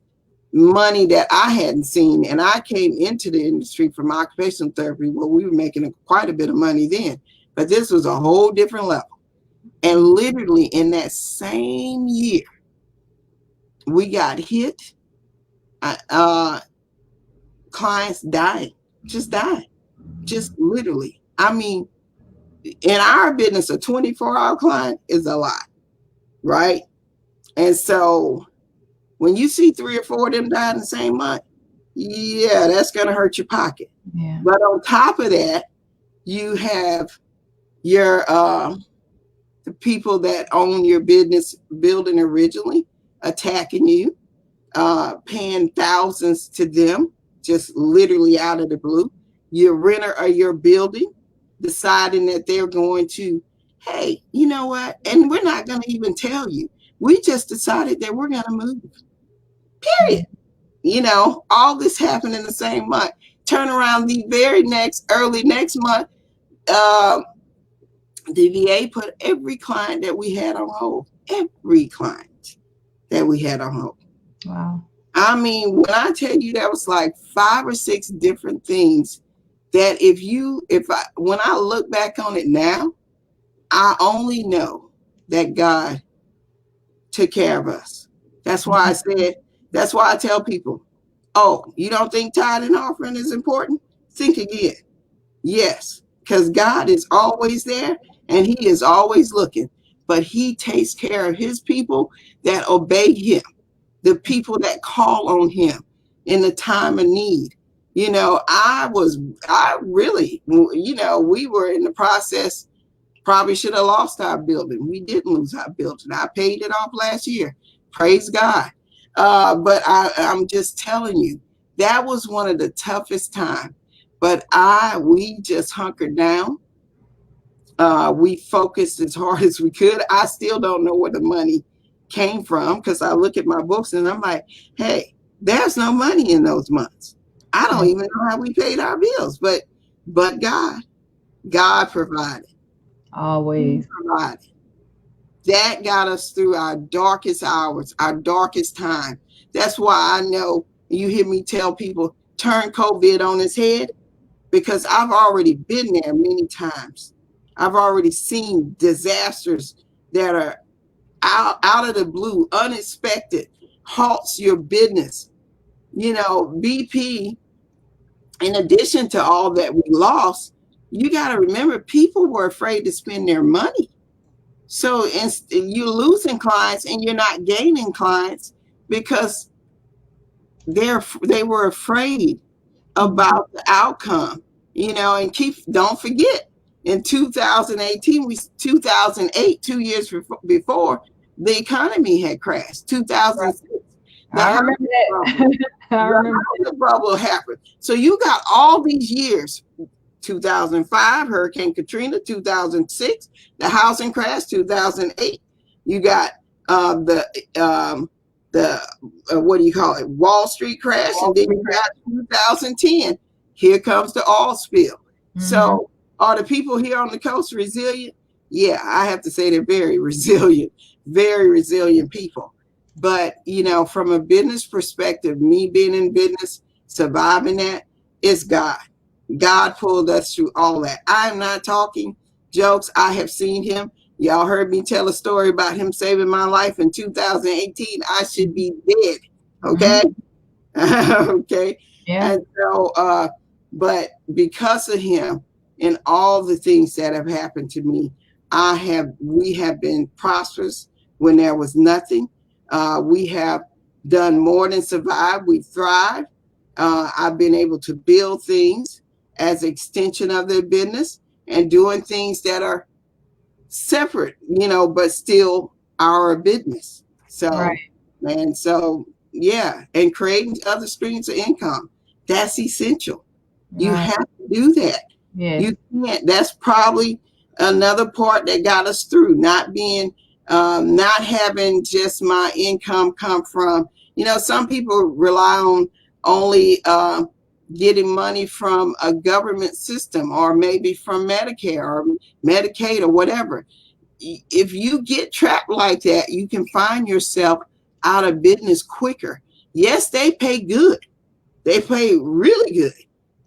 money that I hadn't seen. And I came into the industry from occupational therapy where we were making quite a bit of money then. But this was a whole different level. And literally in that same year, we got hit. Clients dying, just dying, just literally. I mean, in our business, a 24-hour client is a lot, right? And so when you see 3 or 4 of them die in the same month, yeah, that's going to hurt your pocket. yeah. But on top of that, you have your the people that own your business building originally attacking you, paying thousands to them, just literally out of the blue. Your renter of your building deciding that they're going to, hey, you know what? And we're not going to even tell you. We just decided that we're going to move. Period. All this happened in the same month. Turn around the very early next month, uh, the VA put every client that we had on hold. Every client that we had on hold. Wow. I mean, when I tell you that was like 5 or 6 different things that when I look back on it now, I only know that God took care of us. That's why that's why I tell people, oh, you don't think tithe and offering is important? Think again. Yes, because God is always there and he is always looking, but he takes care of his people that obey him, the people that call on him in the time of need. I really, we were in the process, probably should have lost our building. We didn't lose our building. I paid it off last year. Praise God. But I'm just telling you, that was one of the toughest times. But we just hunkered down. We focused as hard as we could. I still don't know where the money came from, because I look at my books and I'm like, hey, there's no money in those months. I don't Yeah. even know how we paid our bills, but God provided. He Always. provided. That got us through our darkest hours, our darkest time. That's why I know you hear me tell people turn COVID on its head, because I've already been there many times. I've already seen disasters that are out of the blue, unexpected, halts your business. BP, in addition to all that we lost, you got to remember people were afraid to spend their money. So you're losing clients and you're not gaining clients because they were afraid about the outcome, and don't forget in 2018, 2008, 2 years before, the economy had crashed. 2006, the I remember that. I remember housing bubble happened. So you got all these years, 2005, Hurricane Katrina, 2006, the housing crash, 2008. You got the what do you call it, Wall Street crash, and then you got 2010. Here comes the oil spill. So are the people here on the coast resilient? Yeah, I have to say they're very resilient people. But from a business perspective, me being in business, surviving that, it's God. God pulled us through all that. I'm not talking jokes. I have seen him. Y'all heard me tell a story about him saving my life in 2018. I should be dead. Okay. Okay. Yeah. And so, but because of him and all the things that have happened to me, we have been prosperous when there was nothing. We have done more than survive. We thrive. I've been able to build things as extension of their business and doing things that are separate, but still our business. So, right. and so, yeah, and creating other streams of income. That's essential. You Right. have to do that. Yes. You can't. That's probably another part that got us through, not having just my income come from, some people rely on only getting money from a government system or maybe from Medicare or Medicaid or whatever. If you get trapped like that, you can find yourself out of business quicker. Yes, they pay good. They pay really good,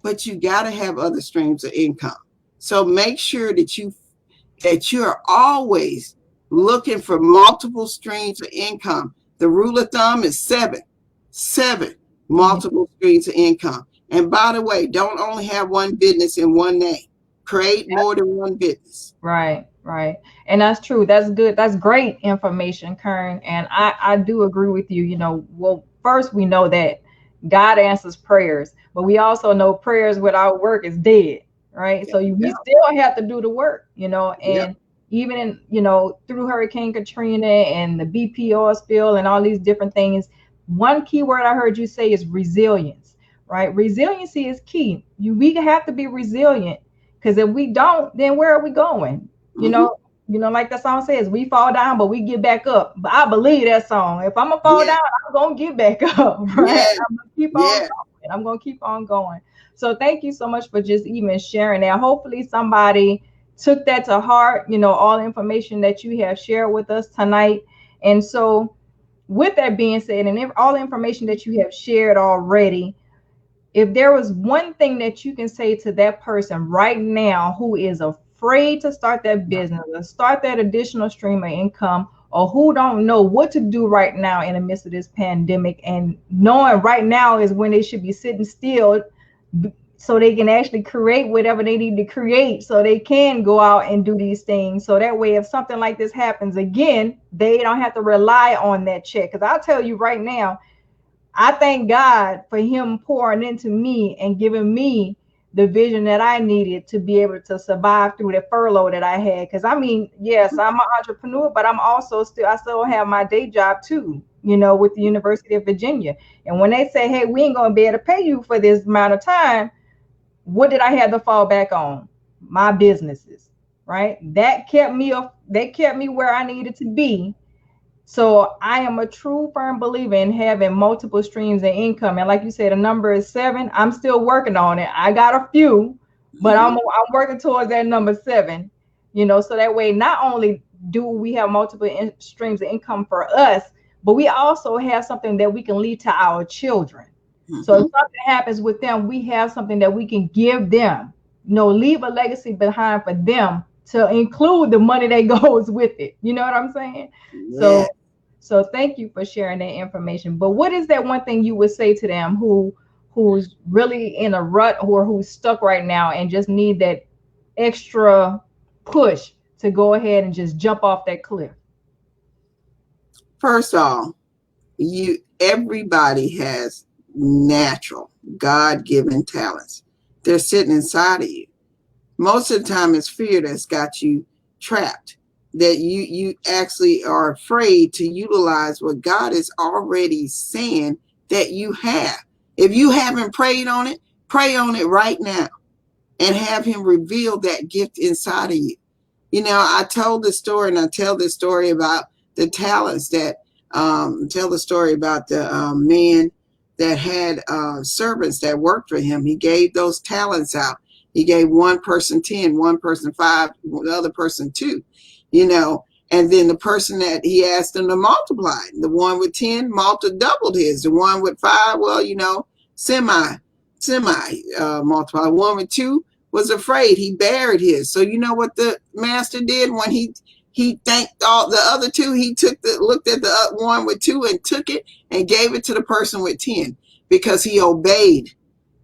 but you got to have other streams of income. So make sure that you're always looking for multiple streams of income. The rule of thumb is seven multiple streams of income. And by the way, don't only have one business in one name. Create more than one business. Right, right. And that's true. That's good. That's great information, Kern. And I do agree with you. Well, first we know that God answers prayers, but we also know prayers without work is dead, right? So we still have to do the work, and even in, through Hurricane Katrina and the BP oil spill and all these different things, one key word I heard you say is resilience, right? Resiliency is key. We have to be resilient. Because if we don't, then where are we going? Like the song says, we fall down, but we get back up. But I believe that song. If I'm gonna fall down, I'm gonna get back up, right? I'm gonna keep on going. I'm gonna keep on going. So thank you so much for just even sharing that. Hopefully somebody took that to heart, all the information that you have shared with us tonight. And so with that being said, and all the information that you have shared already, if there was one thing that you can say to that person right now who is afraid to start that business or start that additional stream of income, or who don't know what to do right now in the midst of this pandemic, and knowing right now is when they should be sitting still so they can actually create whatever they need to create so they can go out and do these things. So that way, if something like this happens again, they don't have to rely on that check. Because I'll tell you right now, I thank God for him pouring into me and giving me the vision that I needed to be able to survive through the furlough that I had. Because yes, I'm an entrepreneur, but I still have my day job too, with the University of Virginia. And when they say, hey, we ain't going to be able to pay you for this amount of time, what did I have to fall back on? My businesses, right? They kept me where I needed to be. So I am a true firm believer in having multiple streams of income. And like you said, the number is 7. I'm still working on it. I got a few, but I'm working towards that number 7, so that way, not only do we have multiple streams of income for us, but we also have something that we can leave to our children. So if something happens with them, we have something that we can give them, leave a legacy behind for them to include the money that goes with it. You know what I'm saying? Yeah. So thank you for sharing that information. But what is that one thing you would say to them who's really in a rut or who's stuck right now and just need that extra push to go ahead and just jump off that cliff? First of all, everybody has natural, God-given talents. They're sitting inside of you. Most of the time it's fear that's got you trapped, that you actually are afraid to utilize what God is already saying that you have. If you haven't prayed on it, pray on it right now and have him reveal that gift inside of you. You know, I told the story, and I tell this story about the talents that tell the story about the man that had servants that worked for him. He gave those talents out. He gave one person 10, one person 5, the other person 2, you know, and then the person that he asked them to multiply, the one with 10 doubled his, the one with 5, well, you know, semi multiply. One with 2 was afraid, he buried his. So you know what the master did when he thanked all the other 2, he looked at the one with 2 and took it and gave it to the person with 10 because he obeyed.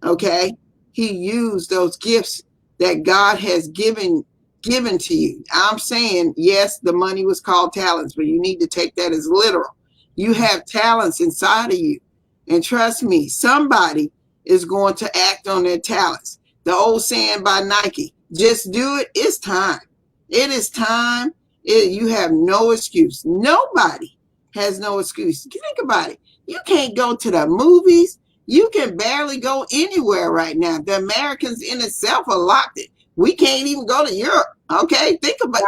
Okay, he used those gifts that God has given to you. I'm saying, yes, the money was called talents, but you need to take that as literal. You have talents inside of you, and trust me, somebody is going to act on their talents. The old saying by Nike, just do it. It's time. It is time. You have no excuse. Nobody has no excuse. Think about it. You can't go to the movies. You can barely go anywhere right now. The Americans in itself are locked it. We can't even go to Europe. Okay, think about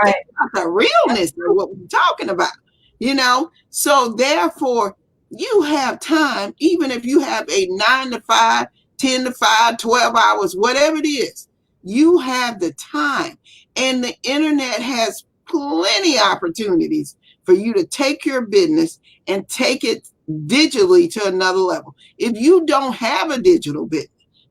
the realness of what we're talking about. You know, so therefore you have time, even if you have a 9 to 5, 10 to 5, 12 hours, whatever it is, you have the time. And the internet has plenty of opportunities for you to take your business and take it digitally to another level. If you don't have a digital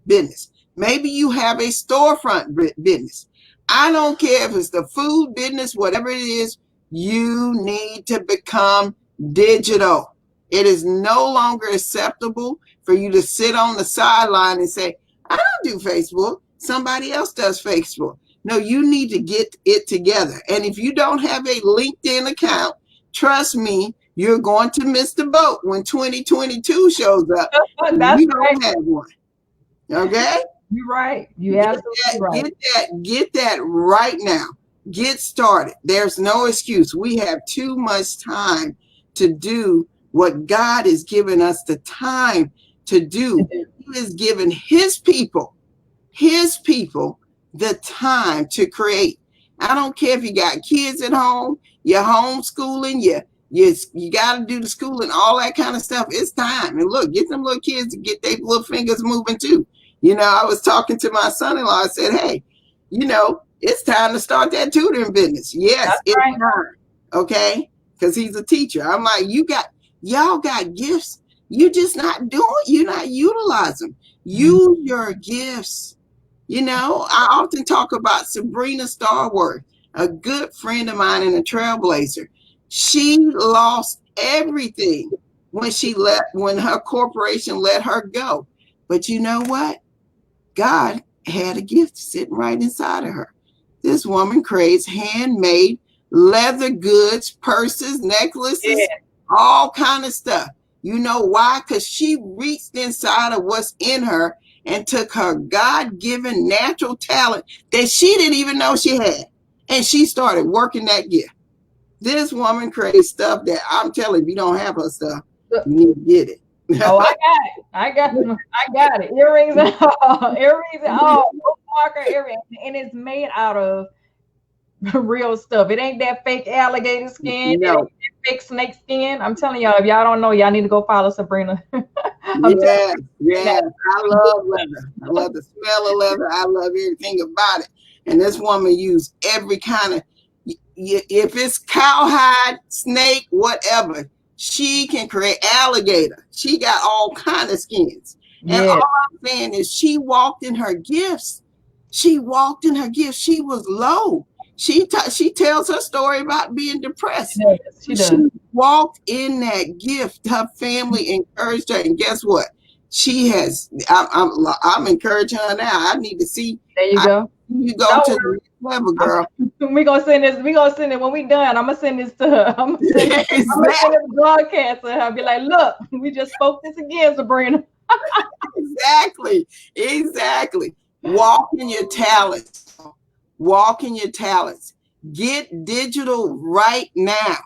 business, maybe you have a storefront business. I don't care if it's the food business, whatever it is, you need to become digital. It is no longer acceptable for you to sit on the sideline and say, I don't do Facebook. Somebody else does Facebook. No, you need to get it together. And if you don't have a LinkedIn account, trust me, you're going to miss the boat when 2022 shows up. You don't have one. Okay? You're right. You absolutely right. Get that right now. Get started. There's no excuse. We have too much time to do what God has given us the time to do. He has given his people the time to create. I don't care if you got kids at home, you're homeschooling, you got to do the schooling, all that kind of stuff. It's time. And look, get them little kids to get their little fingers moving too. You know, I was talking to my son-in-law. I said, hey, you know, it's time to start that tutoring business. Yes, it's time. Okay? Because he's a teacher. I'm like, y'all got gifts. You're just not you're not utilizing them. Use your gifts. You know, I often talk about Sabrina Starworth, a good friend of mine and a trailblazer. She lost everything when her corporation let her go. But you know what? God had a gift sitting right inside of her. This woman creates handmade leather goods, purses, necklaces, all kind of stuff. You know why? Because she reached inside of what's in her and took her God-given natural talent that she didn't even know she had. And she started working that gift. This woman creates stuff that I'm telling you, if you don't have her stuff, you need to get it. Oh, I got it. Earrings and all. Earrings and all. Bookmarker earrings. And it's made out of real stuff. It ain't that fake alligator skin. No. It ain't that fake snake skin. I'm telling y'all, if y'all don't know, y'all need to go follow Sabrina. Yes. I love leather. I love the smell of leather. I love everything about it. And this woman used every kind of, if it's cowhide, snake, whatever, she can create alligator. She got all kind of skins. And all I'm saying is she walked in her gifts. She walked in her gifts. She was low. She tells her story about being depressed. She does. She walked in that gift. Her family encouraged her, and guess what? She has. I'm encouraging her now. I need to see. There you go. You go to the next level, girl. We gonna send this. We gonna send it when we done. I'm gonna send this to her. I'm gonna send it broadcast to her. Be like, look, we just spoke this again, Sabrina. Exactly. Walk in your talents. Walk in your talents. Get digital right now.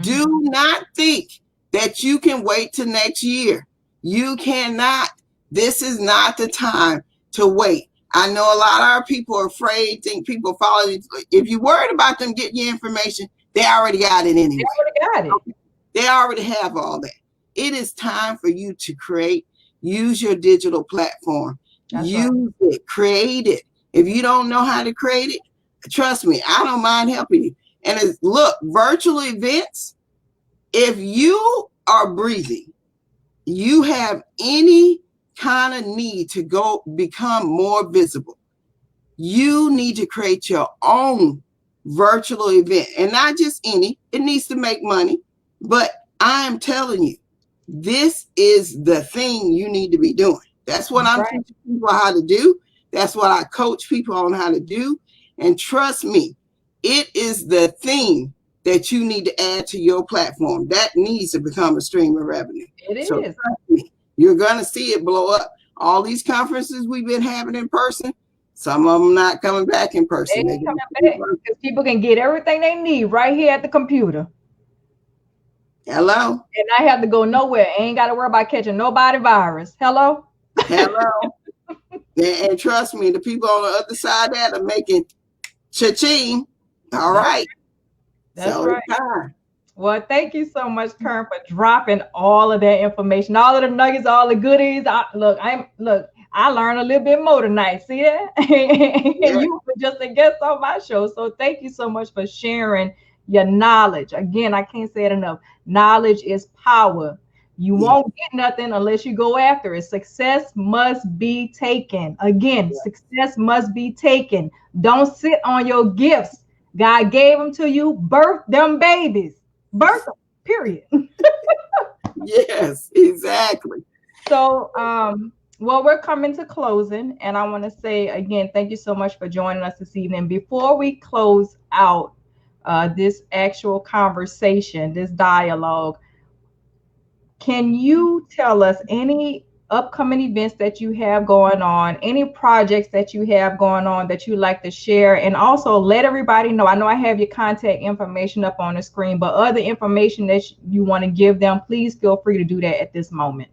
Do not think that you can wait till next year. You cannot. This is not the time to wait. I know a lot of our people are afraid, think people follow you. If you're worried about them getting your information, they already got it anyway. They already got it. They already have all that. It is time for you to create. Use your digital platform. Use it. Create it. If you don't know how to create it, trust me, I don't mind helping you. And look, virtual events, if you are breathing, you have any kind of need to go become more visible, you need to create your own virtual event. And not just any, it needs to make money. But I am telling you, this is the thing you need to be doing. That's what I'm teaching people how to do. That's what I coach people on how to do. And trust me, it is the thing that you need to add to your platform. That needs to become a stream of revenue. It is. Trust me, you're going to see it blow up. All these conferences we've been having in person, some of them not coming back in person. They coming back because people can get everything they need right here at the computer. Hello. And I have to go nowhere. I ain't got to worry about catching nobody virus. Hello. And trust me, the people on the other side of that are making cha-ching. All right. That's right. Well, thank you so much, Kearn, for dropping all of that information, all of the nuggets, all the goodies. I learned a little bit more tonight. See that? And you were just a guest on my show. So thank you so much for sharing your knowledge. Again, I can't say it enough. Knowledge is power. You won't get nothing unless you go after it. Success must be taken. Again, success must be taken. Don't sit on your gifts. God gave them to you. Birth them babies. Birth them, period. Yes, exactly. So, well, we're coming to closing. And I want to say, again, thank you so much for joining us this evening. Before we close out this actual conversation, this dialogue, can you tell us any upcoming events that you have going on, any projects that you have going on that you'd like to share, and also let everybody know? I know I have your contact information up on the screen, but other information that you want to give them, please feel free to do that at this moment.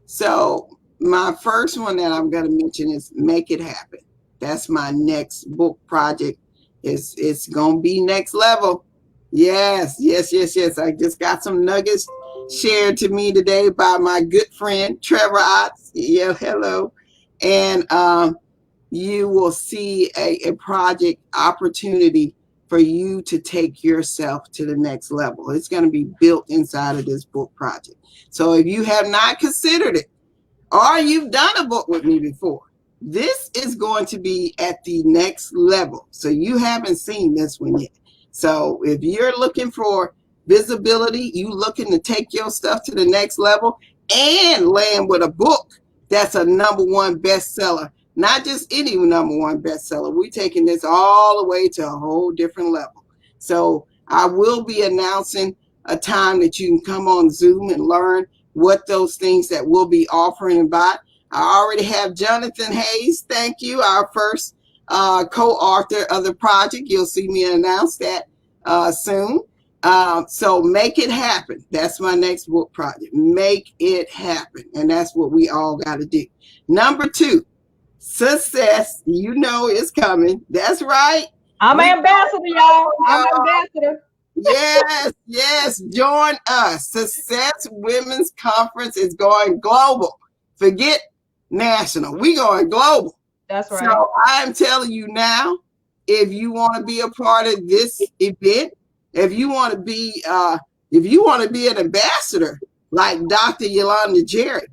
So my first one that I'm going to mention is Make It Happen. That's my next book project. It's going to be next level. Yes. I just got some nuggets shared to me today by my good friend Trevor Otts. Yeah, hello. And you will see a project opportunity for you to take yourself to the next level. It's going to be built inside of this book project. So if you have not considered it, or you've done a book with me before, this is going to be at the next level. So you haven't seen this one yet. So if you're looking for visibility, you looking to take your stuff to the next level and land with a book that's a #1 bestseller, not just any #1 bestseller. We're taking this all the way to a whole different level. So I will be announcing a time that you can come on Zoom and learn what those things that we'll be offering about. I already have Jonathan Hayes, thank you, our first co-author of the project. You'll see me announce that soon. So Make It Happen. That's my next book project. Make it happen. And that's what we all got to do. #2, success. You know it's coming. That's right. I'm an ambassador, y'all. I'm an ambassador. Yes. Join us. Success Women's Conference is going global. Forget national. We going global. That's right. So I'm telling you now, if you want to be a part of this event, if you want to be an ambassador like Dr. Yolanda Jerry,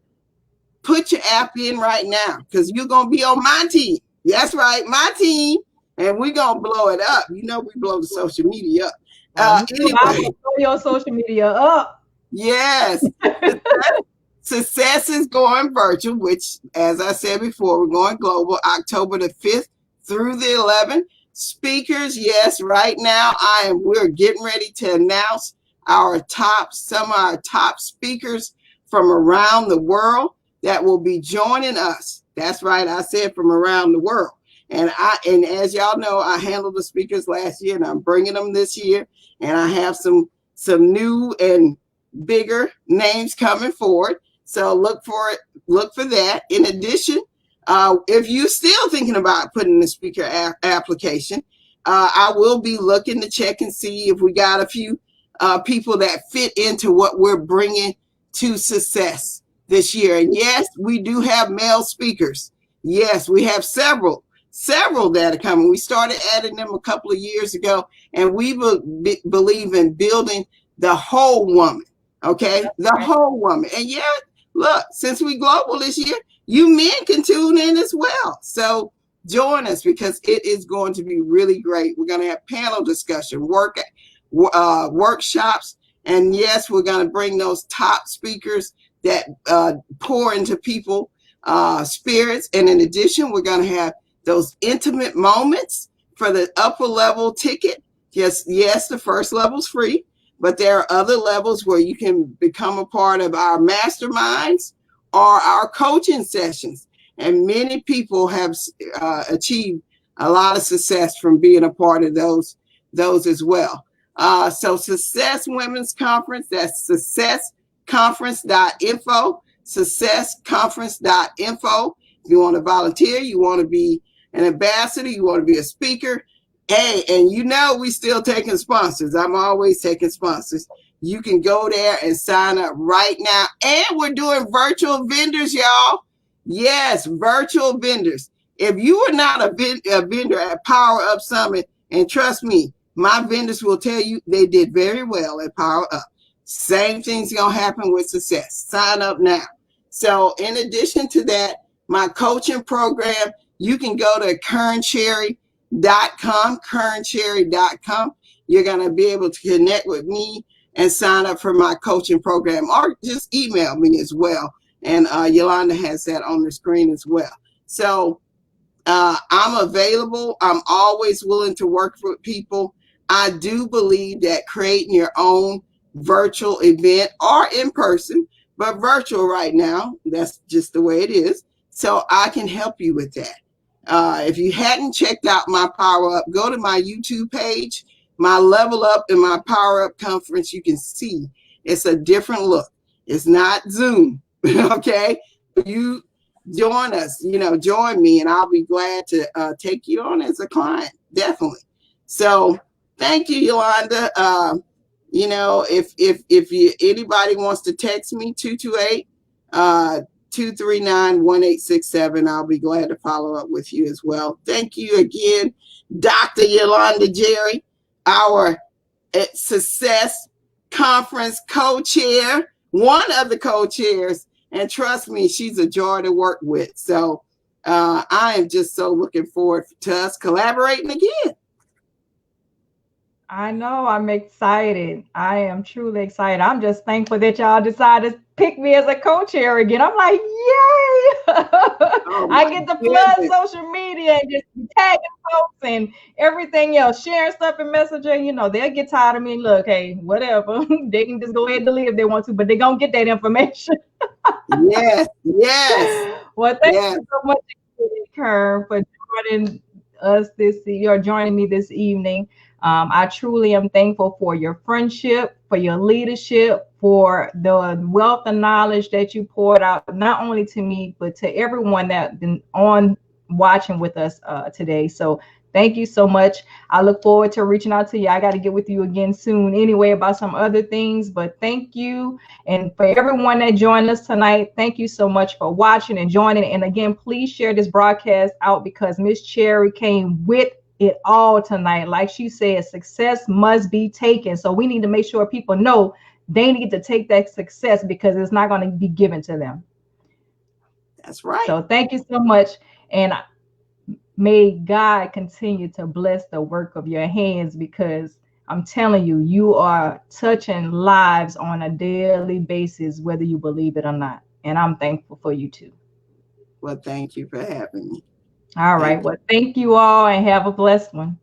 put your app in right now because you're gonna be on my team. That's right, my team. and we're going to blow it up. You know, we blow the social media up. You know, I Anyway, will throw your social media up. yes. Success is going virtual, which, as I said before, we're going global October the 5th through the 11th. Speakers, yes, right now we're getting ready to announce some of our top speakers from around the world that will be joining us. That's right, I said from around the world. And as y'all know, I handled the speakers last year, and I'm bringing them this year. And I have some new and bigger names coming forward. So look for it. Look for that. In addition, if you're still thinking about putting the speaker application, I will be looking to check and see if we got a few people that fit into what we're bringing to success this year. And yes, we do have male speakers. Yes, we have several that are coming. We started adding them a couple of years ago, and we believe in building the whole woman. Okay, the whole woman. And yeah, look, since we global this year, you men can tune in as well. So join us, because it is going to be really great. We're going to have panel discussion, workshops, and yes, we're going to bring those top speakers that pour into people spirits. And in addition, we're going to have those intimate moments for the upper level ticket. Yes, the first level's free, but there are other levels where you can become a part of our masterminds or our coaching sessions. And many people have achieved a lot of success from being a part of those as well. So Success Women's Conference, that's successconference.info, successconference.info. If you want to volunteer, you want to be an ambassador, you want to be a speaker. Hey, and you know we still taking sponsors. I'm always taking sponsors. You can go there and sign up right now. And we're doing virtual vendors, y'all. Yes, virtual vendors. If you are not a vendor at Power Up Summit, and trust me, my vendors will tell you they did very well at Power Up. Same thing's going to happen with Success. Sign up now. So in addition to that, my coaching program, you can go to KearnCherry.com. You're going to be able to connect with me and sign up for my coaching program, or just email me as well. And Yolanda has that on the screen as well. So I'm available. I'm always willing to work with people. I do believe that creating your own virtual event, or in person, but virtual right now, that's just the way it is. So I can help you with that. If you hadn't checked out my Power Up, go to my YouTube page, my Level Up and my Power Up conference. You can see it's a different look. It's not Zoom. Okay. You join us, join me, and I'll be glad to take you on as a client. Definitely. So thank you, Yolanda. If anybody wants to text me, 238-239-1867, I'll be glad to follow up with you as well. Thank you again, Dr. Yolanda Cherry, our Success Conference co-chair, one of the co-chairs, and trust me, she's a joy to work with. So I am just so looking forward to us collaborating again. I know, I'm excited. I am truly excited. I'm just thankful that y'all decided to pick me as a co-chair again. I'm like, yay! I get to flood social media and just tagging folks and everything else, sharing stuff in Messenger. They'll get tired of me. Look, hey, whatever. They can just go ahead and delete if they want to, but they're going to get that information. Yes. Well, thank you so much, Kearn, for joining us joining me this evening. I truly am thankful for your friendship, for your leadership, for the wealth of knowledge that you poured out, not only to me, but to everyone that's been on watching with us today. So thank you so much. I look forward to reaching out to you. I got to get with you again soon anyway about some other things, but thank you. And for everyone that joined us tonight, thank you so much for watching and joining. And again, please share this broadcast out, because Miss Cherry came with it all tonight. Like she said, success must be taken. So we need to make sure people know they need to take that success, because it's not going to be given to them. That's right. So thank you so much. And May God continue to bless the work of your hands, because I'm telling you, you are touching lives on a daily basis, whether you believe it or not. And I'm thankful for you too. Well, thank you for having me. All right. Thank you. Well, thank you all and have a blessed one.